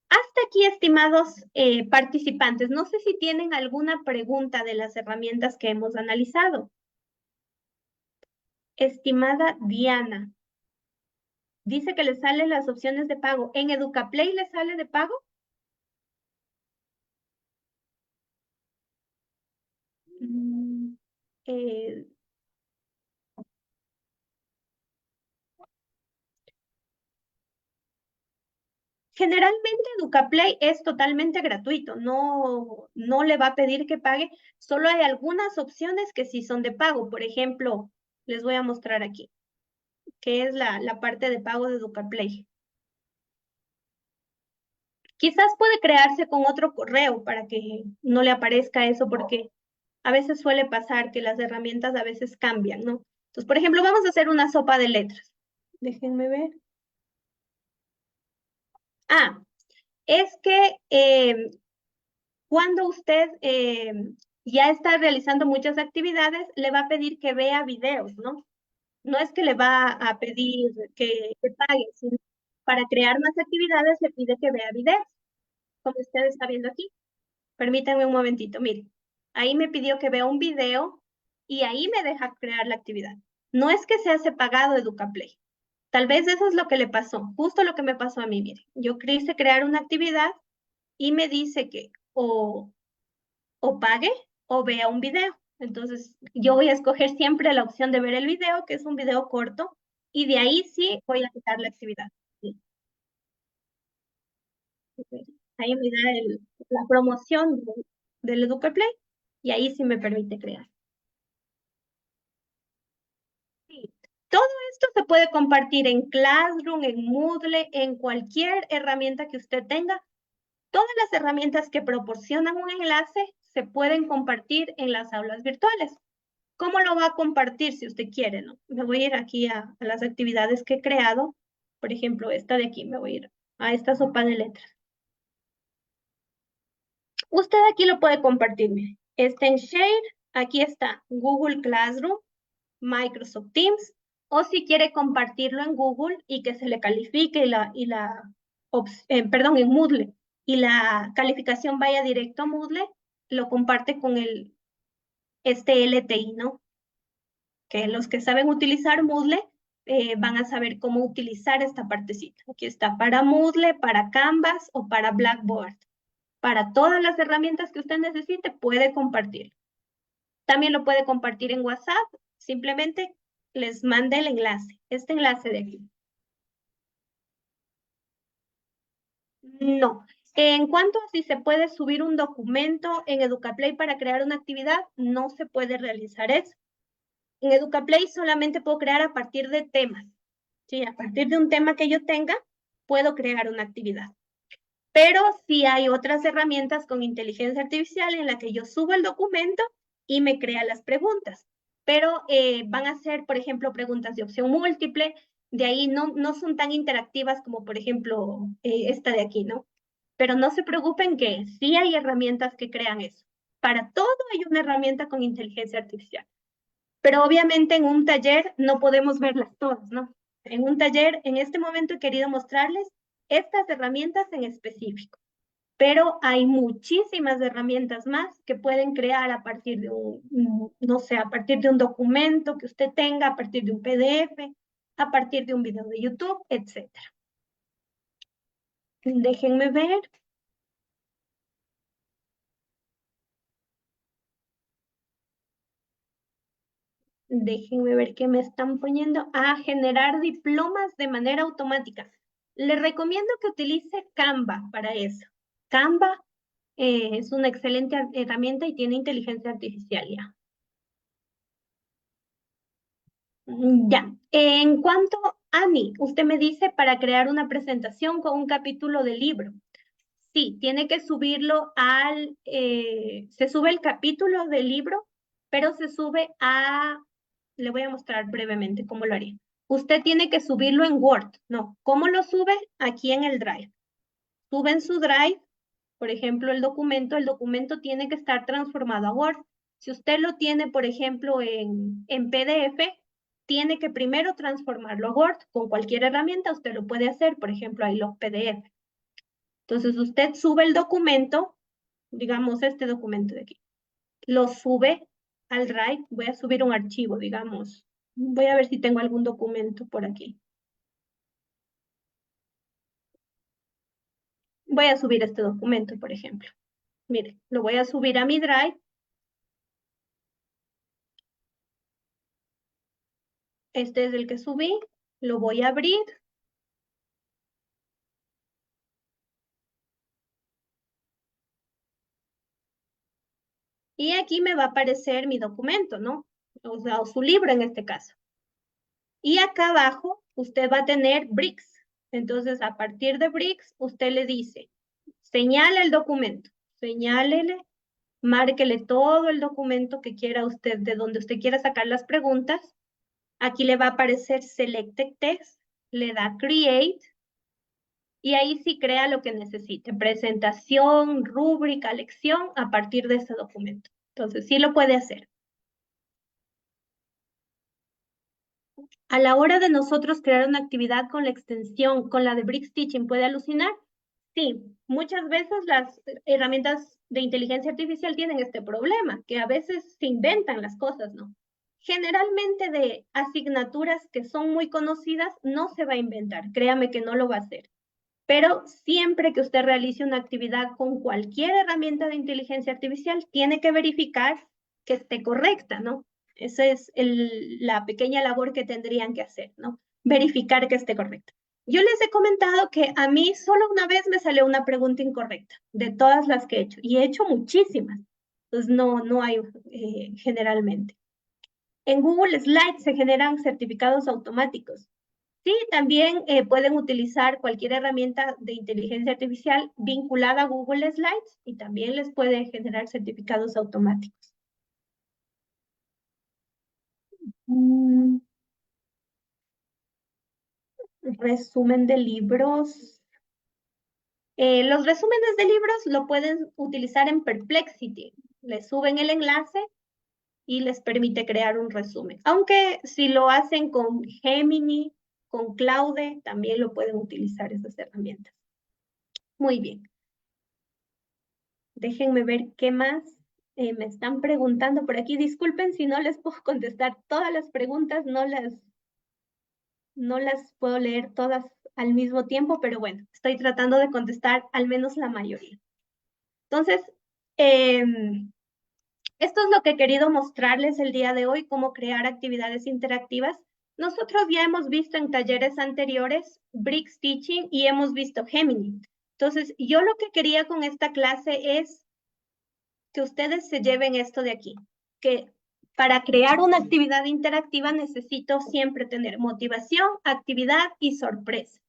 hasta aquí, estimados participantes. No sé si tienen alguna pregunta de las herramientas que hemos analizado. Estimada Diana, dice que le salen las opciones de pago. ¿En Educaplay le sale de pago? Mm, eh, Generalmente Educaplay es totalmente gratuito, no le va a pedir que pague, solo hay algunas opciones que sí son de pago. Por ejemplo, les voy a mostrar aquí, que es la parte de pago de Educaplay. Quizás puede crearse con otro correo para que no le aparezca eso, porque a veces suele pasar que las herramientas a veces cambian, ¿no? Entonces, por ejemplo, vamos a hacer una sopa de letras. Déjenme ver. Ah, es que cuando usted ya está realizando muchas actividades, le va a pedir que vea videos, ¿no? No es que le va a pedir que pague, sino para crear más actividades le pide que vea videos, como usted está viendo aquí. Permítanme un momentito, mire. Ahí me pidió que vea un video y ahí me deja crear la actividad. No es que se hace pagado Educaplay. Tal vez eso es lo que le pasó, justo lo que me pasó a mí, mire. Yo quise crear una actividad y me dice que o pague o vea un video. Entonces, yo voy a escoger siempre la opción de ver el video, que es un video corto, y de ahí sí voy a quitar la actividad. Sí. Ahí me da la promoción del Educaplay y ahí sí me permite crear. Sí. Todo esto se puede compartir en Classroom, en Moodle, en cualquier herramienta que usted tenga. Todas las herramientas que proporcionan un enlace se pueden compartir en las aulas virtuales. ¿Cómo lo va a compartir si usted quiere, no? Me voy a ir aquí a las actividades que he creado. Por ejemplo, esta de aquí, me voy a ir a esta sopa de letras. Usted aquí lo puede compartir, mire. Está en Share, aquí está Google Classroom, Microsoft Teams o si quiere compartirlo en Google y que se le califique perdón, en Moodle, y la calificación vaya directo a Moodle, lo comparte con este LTI, ¿no? Que los que saben utilizar Moodle van a saber cómo utilizar esta partecita. Aquí está para Moodle, para Canvas o para Blackboard. Para todas las herramientas que usted necesite, puede compartir. También lo puede compartir en WhatsApp. Simplemente les mande el enlace, este enlace de aquí. No. En cuanto a si se puede subir un documento en Educaplay para crear una actividad, no se puede realizar eso. En Educaplay solamente puedo crear a partir de temas. Sí, a partir de un tema que yo tenga, puedo crear una actividad. Pero sí hay otras herramientas con inteligencia artificial en la que yo subo el documento y me crea las preguntas. Pero van a ser, por ejemplo, preguntas de opción múltiple. De ahí no son tan interactivas como, por ejemplo, esta de aquí, ¿no? Pero no se preocupen que sí hay herramientas que crean eso. Para todo hay una herramienta con inteligencia artificial. Pero obviamente en un taller no podemos verlas todas, ¿no? En un taller, en este momento he querido mostrarles estas herramientas en específico, pero hay muchísimas herramientas más que pueden crear a partir de no sé, a partir de un documento que usted tenga, a partir de un PDF, a partir de un video de YouTube, etcétera. Déjenme ver. Déjenme ver qué me están poniendo. A generar diplomas de manera automática. Les recomiendo que utilice Canva para eso. Canva es una excelente herramienta y tiene inteligencia artificial ya. Ya. En cuanto a mí, usted me dice para crear una presentación con un capítulo de libro. Sí, tiene que subirlo se sube el capítulo del libro, pero se sube le voy a mostrar brevemente cómo lo haría. Usted tiene que subirlo en Word, ¿no? ¿Cómo lo sube? Aquí en el Drive. Sube en su Drive, por ejemplo, el documento tiene que estar transformado a Word. Si usted lo tiene, por ejemplo, en PDF, tiene que primero transformarlo a Word. Con cualquier herramienta usted lo puede hacer, por ejemplo, hay los PDF. Entonces usted sube el documento, digamos este documento de aquí, lo sube al Drive, voy a subir un archivo, digamos, voy a ver si tengo algún documento por aquí. Voy a subir este documento, por ejemplo. Mire, lo voy a subir a mi Drive. Este es el que subí, lo voy a abrir. Y aquí me va a aparecer mi documento, ¿no? O sea, o su libro en este caso. Y acá abajo usted va a tener bricks. Entonces, a partir de bricks, usted le dice, señala el documento, señálele, márquele todo el documento que quiera usted, de donde usted quiera sacar las preguntas. Aquí le va a aparecer Selected Text, le da Create, y ahí sí crea lo que necesite, presentación, rúbrica, lección, a partir de ese documento. Entonces, sí lo puede hacer. A la hora de nosotros crear una actividad con la extensión, con la de Bricks Teaching, ¿puede alucinar? Sí, muchas veces las herramientas de inteligencia artificial tienen este problema, que a veces se inventan las cosas, ¿no? Generalmente de asignaturas que son muy conocidas no se va a inventar, créame que no lo va a hacer. Pero siempre que usted realice una actividad con cualquier herramienta de inteligencia artificial, tiene que verificar que esté correcta, ¿no? Esa es la pequeña labor que tendrían que hacer, ¿no? Verificar que esté correcta. Yo les he comentado que a mí solo una vez me salió una pregunta incorrecta de todas las que he hecho, y he hecho muchísimas. Entonces, no hay generalmente. En Google Slides se generan certificados automáticos. Sí, también pueden utilizar cualquier herramienta de inteligencia artificial vinculada a Google Slides y también les puede generar certificados automáticos. Mm, resumen de libros. Los resúmenes de libros lo pueden utilizar en Perplexity. Le suben el enlace y les permite crear un resumen. Aunque si lo hacen con Gemini, con Claude, también lo pueden utilizar esas herramientas. Muy bien. Déjenme ver qué más me están preguntando por aquí. Disculpen si no les puedo contestar todas las preguntas, no las puedo leer todas al mismo tiempo, pero bueno, estoy tratando de contestar al menos la mayoría. Entonces, esto es lo que he querido mostrarles el día de hoy, cómo crear actividades interactivas. Nosotros ya hemos visto en talleres anteriores Bricks Teaching y hemos visto Gemini. Entonces, yo lo que quería con esta clase es que ustedes se lleven esto de aquí, que para crear una actividad interactiva necesito siempre tener motivación, actividad y sorpresa.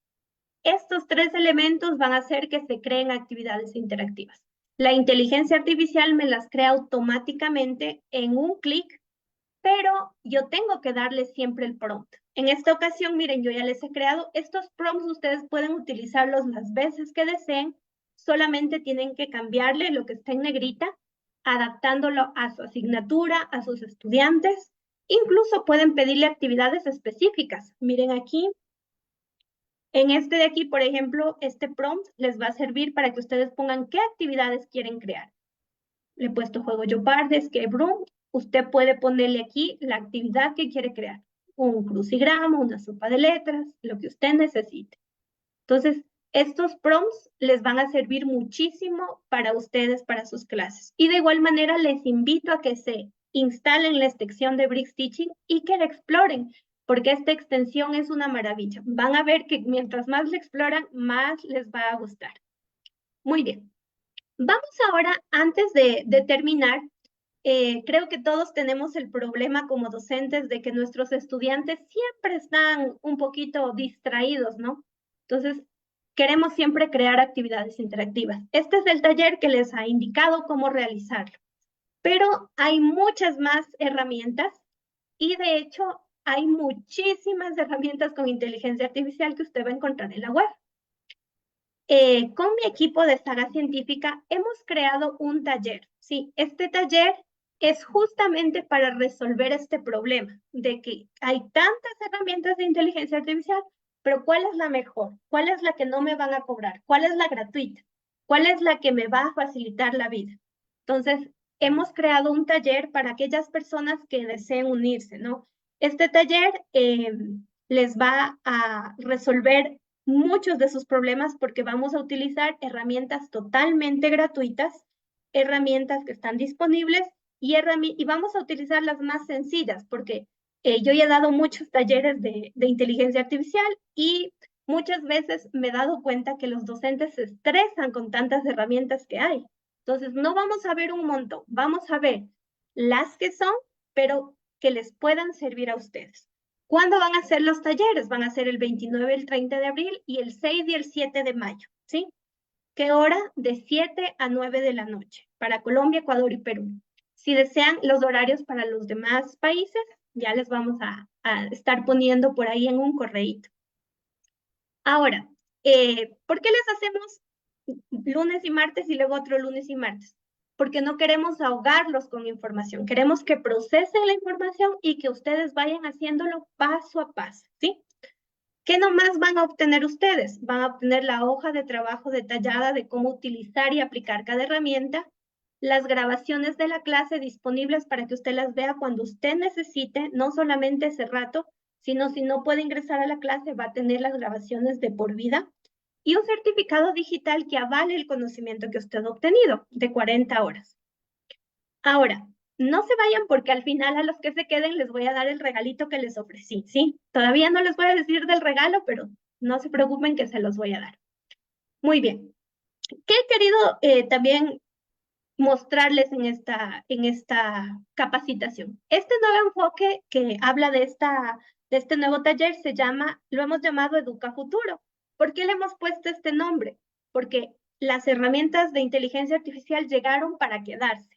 Estos tres elementos van a hacer que se creen actividades interactivas. La inteligencia artificial me las crea automáticamente en un clic, pero yo tengo que darle siempre el prompt. En esta ocasión, miren, yo ya les he creado estos prompts, ustedes pueden utilizarlos las veces que deseen, solamente tienen que cambiarle lo que está en negrita, adaptándolo a su asignatura, a sus estudiantes. Incluso pueden pedirle actividades específicas. Miren aquí, en este de aquí, por ejemplo, este prompt les va a servir para que ustedes pongan qué actividades quieren crear. Le he puesto juego Jeopardy, escape room. Usted puede ponerle aquí la actividad que quiere crear. Un crucigrama, una sopa de letras, lo que usted necesite. Entonces, estos prompts les van a servir muchísimo para ustedes, para sus clases. Y de igual manera, les invito a que se instalen la extensión de Bricks Teaching y que la exploren, porque esta extensión es una maravilla. Van a ver que mientras más la exploran, más les va a gustar. Muy bien. Vamos ahora, antes de terminar, creo que todos tenemos el problema como docentes de que nuestros estudiantes siempre están un poquito distraídos, ¿no? Entonces, queremos siempre crear actividades interactivas. Este es el taller que les ha indicado cómo realizarlo, pero hay muchas más herramientas y de hecho hay muchísimas herramientas con inteligencia artificial que usted va a encontrar en la web. Con mi equipo de Saga Científica hemos creado un taller. Sí, este taller es justamente para resolver este problema de que hay tantas herramientas de inteligencia artificial, pero ¿cuál es la mejor? ¿Cuál es la que no me van a cobrar? ¿Cuál es la gratuita? ¿Cuál es la que me va a facilitar la vida? Entonces, hemos creado un taller para aquellas personas que deseen unirse, ¿no? Este taller les va a resolver muchos de sus problemas porque vamos a utilizar herramientas totalmente gratuitas, herramientas que están disponibles y vamos a utilizar las más sencillas porque yo ya he dado muchos talleres de inteligencia artificial y muchas veces me he dado cuenta que los docentes se estresan con tantas herramientas que hay. Entonces, no vamos a ver un montón, vamos a ver las que son, pero que les puedan servir a ustedes. ¿Cuándo van a ser los talleres? Van a ser el 29, el 30 de abril y el 6 y el 7 de mayo, ¿sí? ¿Qué hora? De 7 a 9 de la noche para Colombia, Ecuador y Perú. Si desean los horarios para los demás países, ya les vamos a estar poniendo por ahí en un correíto. Ahora, ¿por qué les hacemos lunes y martes y luego otro lunes y martes? Porque no queremos ahogarlos con información, queremos que procesen la información y que ustedes vayan haciéndolo paso a paso, ¿sí? ¿Qué nomás van a obtener ustedes? Van a obtener la hoja de trabajo detallada de cómo utilizar y aplicar cada herramienta, las grabaciones de la clase disponibles para que usted las vea cuando usted necesite, no solamente ese rato, sino si no puede ingresar a la clase, va a tener las grabaciones de por vida y un certificado digital que avale el conocimiento que usted ha obtenido de 40 horas. Ahora, no se vayan porque al final a los que se queden les voy a dar el regalito que les ofrecí, ¿sí? Todavía no les voy a decir del regalo, pero no se preocupen que se los voy a dar. Muy bien. ¿Qué he querido también mostrarles en esta capacitación? Este nuevo enfoque que habla de este nuevo taller lo hemos llamado Educa Futuro. ¿Por qué le hemos puesto este nombre? Porque las herramientas de inteligencia artificial llegaron para quedarse.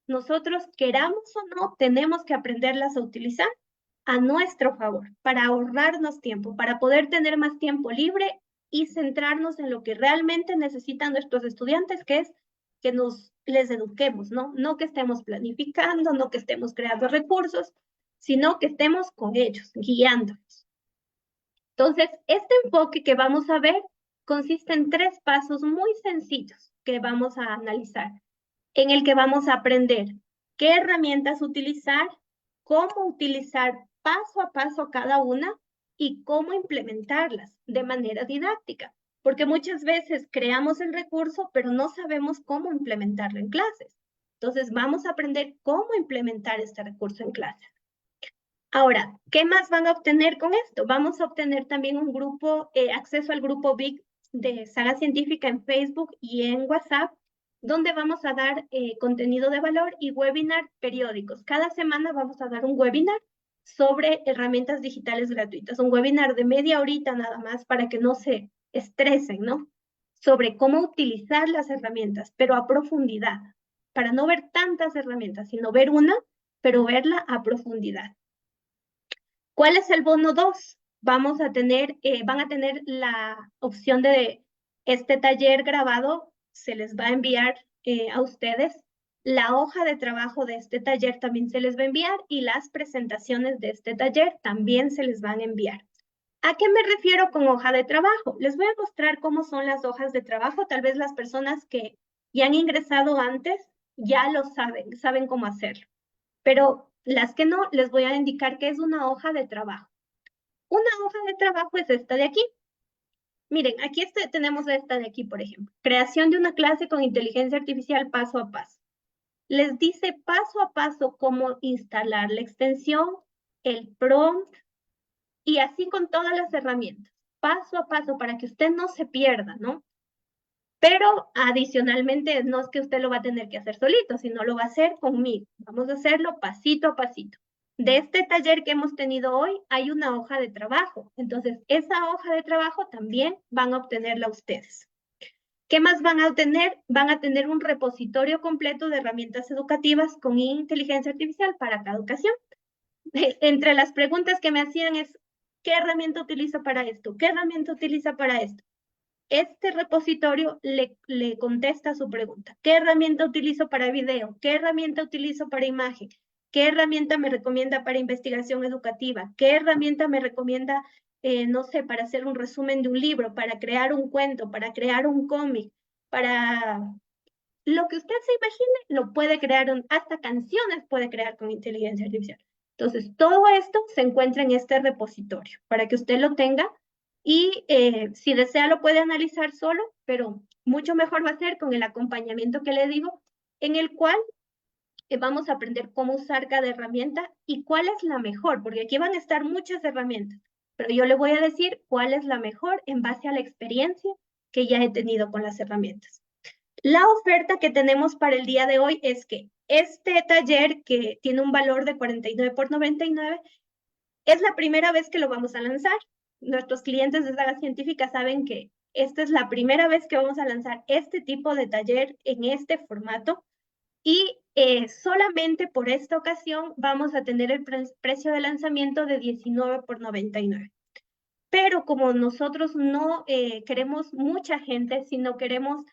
Nosotros, queramos o no, tenemos que aprenderlas a utilizar a nuestro favor, para ahorrarnos tiempo, para poder tener más tiempo libre y centrarnos en lo que realmente necesitan nuestros estudiantes, que es que nos les eduquemos, ¿no? No que estemos planificando, no que estemos creando recursos, sino que estemos con ellos, guiándolos. Entonces, este enfoque que vamos a ver consiste en 3 pasos muy sencillos que vamos a analizar, en el que vamos a aprender qué herramientas utilizar, cómo utilizar paso a paso cada una y cómo implementarlas de manera didáctica, porque muchas veces creamos el recurso, pero no sabemos cómo implementarlo en clases. Entonces, vamos a aprender cómo implementar este recurso en clases. Ahora, ¿qué más van a obtener con esto? Vamos a obtener también un grupo, acceso al grupo Big de Saga Científica en Facebook y en WhatsApp, donde vamos a dar contenido de valor y webinar periódicos. Cada semana vamos a dar un webinar sobre herramientas digitales gratuitas, un webinar de media horita nada más para que no se estresen, ¿no? Sobre cómo utilizar las herramientas, pero a profundidad, para no ver tantas herramientas, sino ver una, pero verla a profundidad. ¿Cuál es el bono 2? Vamos a tener, van a tener la opción de este taller grabado, se les va a enviar a ustedes. La hoja de trabajo de este taller también se les va a enviar y las presentaciones de este taller también se les van a enviar. ¿A qué me refiero con hoja de trabajo? Les voy a mostrar cómo son las hojas de trabajo. Tal vez las personas que ya han ingresado antes ya lo saben, saben cómo hacerlo. Pero las que no, les voy a indicar que es una hoja de trabajo. Una hoja de trabajo es esta de aquí. Miren, aquí tenemos esta de aquí, por ejemplo. Creación de una clase con inteligencia artificial paso a paso. Les dice paso a paso cómo instalar la extensión, el prompt y así con todas las herramientas. Paso a paso para que usted no se pierda, ¿no? Pero adicionalmente no es que usted lo va a tener que hacer solito, sino lo va a hacer conmigo. Vamos a hacerlo pasito a pasito. De este taller que hemos tenido hoy hay una hoja de trabajo. Entonces, esa hoja de trabajo también van a obtenerla ustedes. ¿Qué más van a obtener? Van a tener un repositorio completo de herramientas educativas con inteligencia artificial para cada ocasión. Entre las preguntas que me hacían es, ¿qué herramienta utiliza para esto? ¿Qué herramienta utiliza para esto? Este repositorio le contesta su pregunta. ¿Qué herramienta utilizo para video? ¿Qué herramienta utilizo para imagen? ¿Qué herramienta me recomienda para investigación educativa? ¿Qué herramienta me recomienda, no sé, para hacer un resumen de un libro, para crear un cuento, para crear un cómic, para lo que usted se imagine, lo puede crear, hasta canciones puede crear con inteligencia artificial. Entonces, todo esto se encuentra en este repositorio para que usted lo tenga y si desea lo puede analizar solo, pero mucho mejor va a ser con el acompañamiento que le digo, en el cual vamos a aprender cómo usar cada herramienta y cuál es la mejor, porque aquí van a estar muchas herramientas, pero yo le voy a decir cuál es la mejor en base a la experiencia que ya he tenido con las herramientas. La oferta que tenemos para el día de hoy es que este taller, que tiene un valor de 49 por 99, es la primera vez que lo vamos a lanzar. Nuestros clientes de Saga Científica saben que esta es la primera vez que vamos a lanzar este tipo de taller en este formato y solamente por esta ocasión vamos a tener el precio de lanzamiento de 19 por 99. Pero como nosotros no queremos mucha gente, sino queremos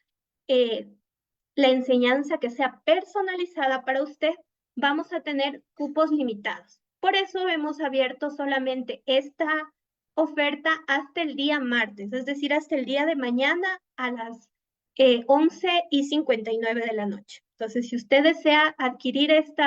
la enseñanza que sea personalizada para usted, vamos a tener cupos limitados. Por eso hemos abierto solamente esta oferta hasta el día martes, es decir, hasta el día de mañana a las 11:59 de la noche. Entonces, si usted desea adquirir este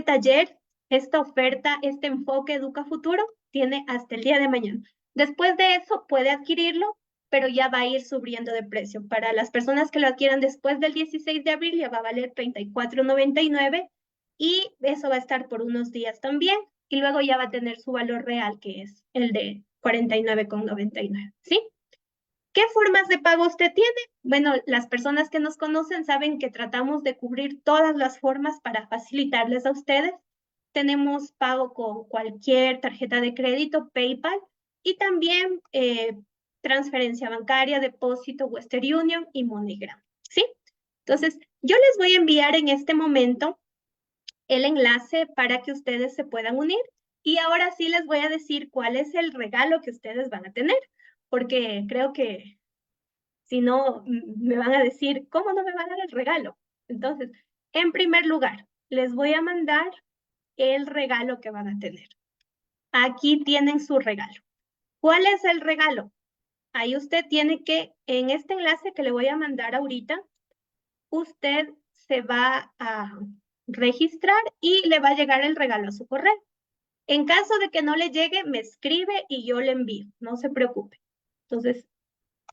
taller, esta oferta, este enfoque Educa Futuro, tiene hasta el día de mañana. Después de eso puede adquirirlo, pero ya va a ir subiendo de precio. Para las personas que lo adquieran después del 16 de abril ya va a valer $34.99 y eso va a estar por unos días también y luego ya va a tener su valor real que es el de 49,99, ¿sí? ¿Qué formas de pago usted tiene? Bueno, las personas que nos conocen saben que tratamos de cubrir todas las formas para facilitarles a ustedes. Tenemos pago con cualquier tarjeta de crédito, PayPal, y también transferencia bancaria, depósito, Western Union y MoneyGram, ¿sí? Entonces, yo les voy a enviar en este momento el enlace para que ustedes se puedan unir. Y ahora sí les voy a decir cuál es el regalo que ustedes van a tener, porque creo que Si no, me van a decir, ¿cómo no me van a dar el regalo? Entonces, en primer lugar, les voy a mandar el regalo que van a tener. Aquí tienen su regalo. ¿Cuál es el regalo? Ahí usted tiene que, en este enlace que le voy a mandar ahorita, usted se va a registrar y le va a llegar el regalo a su correo. En caso de que no le llegue, me escribe y yo le envío, no se preocupe. Entonces,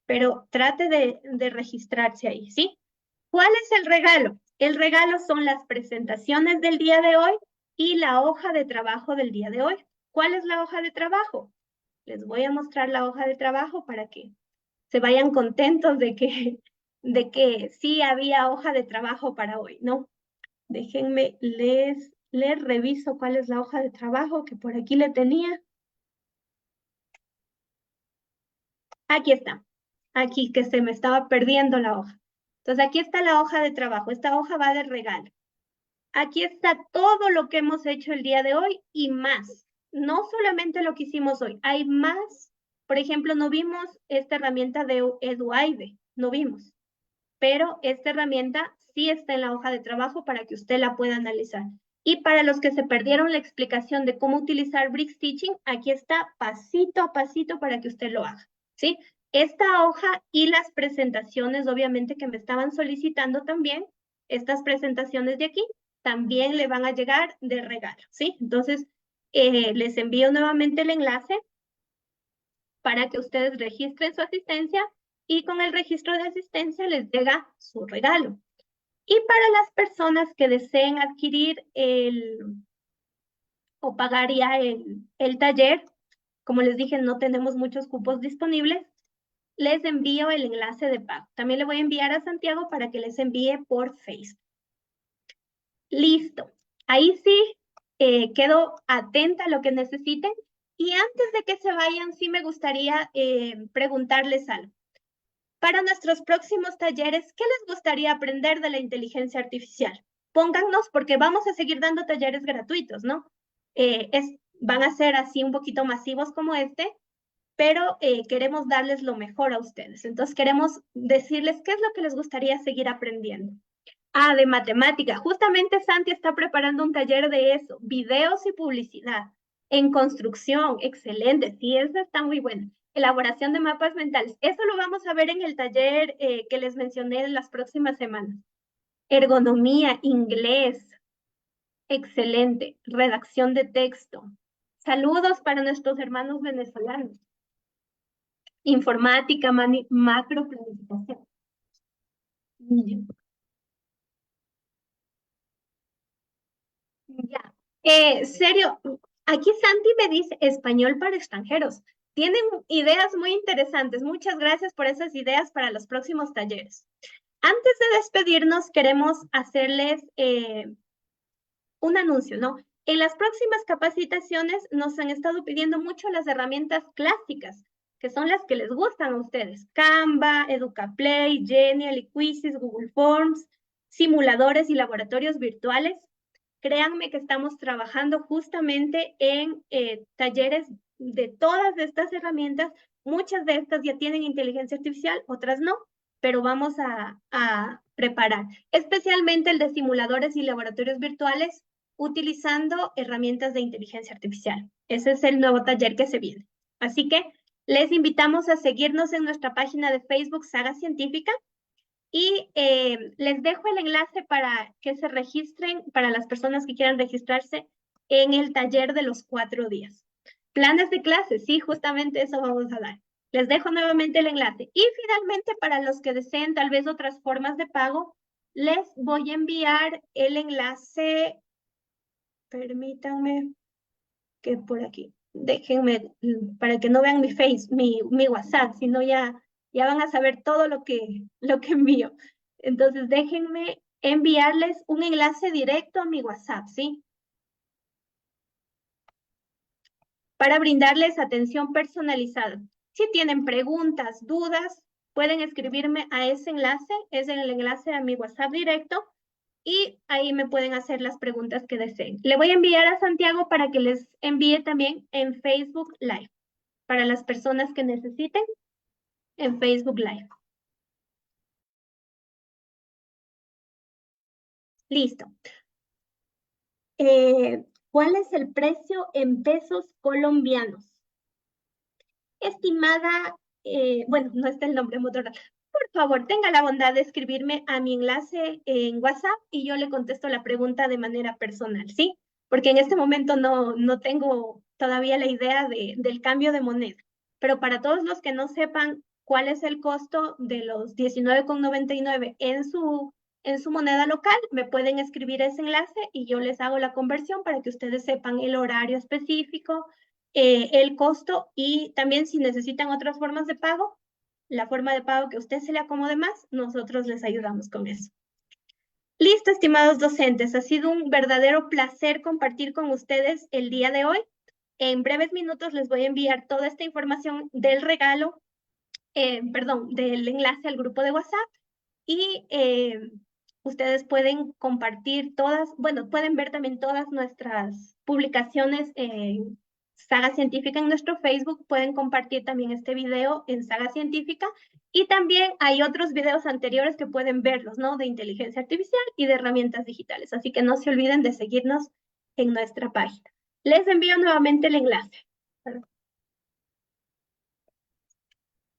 pero trate de registrarse ahí, ¿sí? ¿Cuál es el regalo? El regalo son las presentaciones del día de hoy y la hoja de trabajo del día de hoy. ¿Cuál es la hoja de trabajo? Les voy a mostrar la hoja de trabajo para que se vayan contentos de que sí había hoja de trabajo para hoy, ¿no? Déjenme, les reviso cuál es la hoja de trabajo que por aquí le tenía. Aquí está. Aquí que se me estaba perdiendo la hoja. Entonces aquí está la hoja de trabajo. Esta hoja va de regalo. Aquí está todo lo que hemos hecho el día de hoy y más. No solamente lo que hicimos hoy, hay más. Por ejemplo, no vimos esta herramienta de EduAide, no vimos. Pero esta herramienta sí está en la hoja de trabajo para que usted la pueda analizar. Y para los que se perdieron la explicación de cómo utilizar Bricks Teaching, aquí está pasito a pasito para que usted lo haga, ¿sí? Esta hoja y las presentaciones, obviamente, que me estaban solicitando también, estas presentaciones de aquí, también le van a llegar de regalo, ¿sí? Entonces, les envío nuevamente el enlace para que ustedes registren su asistencia y con el registro de asistencia les llega su regalo. Y para las personas que deseen adquirir o pagar ya el taller, como les dije, no tenemos muchos cupos disponibles, les envío el enlace de pago. También le voy a enviar a Santiago para que les envíe por Facebook. Listo. Ahí sí, quedo atenta a lo que necesiten. Y antes de que se vayan, sí me gustaría preguntarles algo. Para nuestros próximos talleres, ¿qué les gustaría aprender de la inteligencia artificial? Póngannos, porque vamos a seguir dando talleres gratuitos, ¿no? Van a ser así un poquito masivos como este, pero queremos darles lo mejor a ustedes. Entonces queremos decirles qué es lo que les gustaría seguir aprendiendo. Ah, de matemática. Justamente Santi está preparando un taller de eso, videos y publicidad. En construcción, excelente. Sí, eso está muy bueno. Elaboración de mapas mentales. Eso lo vamos a ver en el taller que les mencioné en las próximas semanas. Ergonomía, inglés. Excelente. Redacción de texto. Saludos para nuestros hermanos venezolanos. Informática, macro planificación. Ya. Serio, aquí Santi me dice español para extranjeros. Tienen ideas muy interesantes. Muchas gracias por esas ideas para los próximos talleres. Antes de despedirnos, queremos hacerles un anuncio, ¿no? En las próximas capacitaciones nos han estado pidiendo mucho las herramientas clásicas, que son las que les gustan a ustedes. Canva, EducaPlay, Genial, Quizzes, Google Forms, simuladores y laboratorios virtuales. Créanme que estamos trabajando justamente en talleres de todas estas herramientas. Muchas de estas ya tienen inteligencia artificial, otras no, pero vamos a preparar, especialmente el de simuladores y laboratorios virtuales, utilizando herramientas de inteligencia artificial. Ese es el nuevo taller que se viene. Así que les invitamos a seguirnos en nuestra página de Facebook Saga Científica y les dejo el enlace para que se registren, para las personas que quieran registrarse en el taller de los 4 días. Planes de clases, sí, justamente eso vamos a dar. Les dejo nuevamente el enlace. Y finalmente, para los que deseen tal vez otras formas de pago, les voy a enviar el enlace. Permítanme que por aquí. Déjenme, para que no vean mi Face, mi WhatsApp, sino ya van a saber todo lo que envío. Entonces, déjenme enviarles un enlace directo a mi WhatsApp, ¿sí? Para brindarles atención personalizada. Si tienen preguntas, dudas, pueden escribirme a ese enlace, es el enlace a mi WhatsApp directo, y ahí me pueden hacer las preguntas que deseen. Le voy a enviar a Santiago para que les envíe también en Facebook Live, para las personas que necesiten en Facebook Live. Listo. ¿Cuál es el precio en pesos colombianos? Estimada, bueno, no está el nombre Motorola. Por favor, tenga la bondad de escribirme a mi enlace en WhatsApp y yo le contesto la pregunta de manera personal, ¿sí? Porque en este momento no tengo todavía la idea del cambio de moneda. Pero para todos los que no sepan cuál es el costo de los 19,99 en su moneda local, me pueden escribir ese enlace y yo les hago la conversión para que ustedes sepan el horario específico, el costo, y también si necesitan otras formas de pago, la forma de pago que a usted se le acomode más, nosotros les ayudamos con eso. Listo, estimados docentes, ha sido un verdadero placer compartir con ustedes el día de hoy. En breves minutos les voy a enviar toda esta información del regalo, perdón, del enlace al grupo de WhatsApp, y ustedes pueden compartir todas, bueno, pueden ver también todas nuestras publicaciones en Saga Científica en nuestro Facebook, pueden compartir también este video en Saga Científica, y también hay otros videos anteriores que pueden verlos, ¿no? De inteligencia artificial y de herramientas digitales, así que no se olviden de seguirnos en nuestra página. Les envío nuevamente el enlace.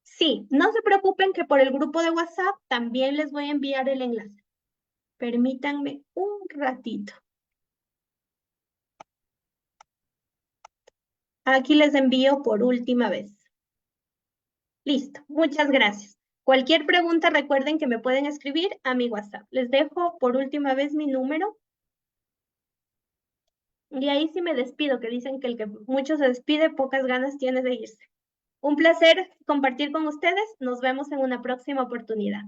Sí, no se preocupen que por el grupo de WhatsApp también les voy a enviar el enlace. Permítanme un ratito. Aquí les envío por última vez. Listo, muchas gracias. Cualquier pregunta, recuerden que me pueden escribir a mi WhatsApp. Les dejo por última vez mi número. Y ahí sí me despido, que dicen que el que mucho se despide, pocas ganas tiene de irse. Un placer compartir con ustedes. Nos vemos en una próxima oportunidad.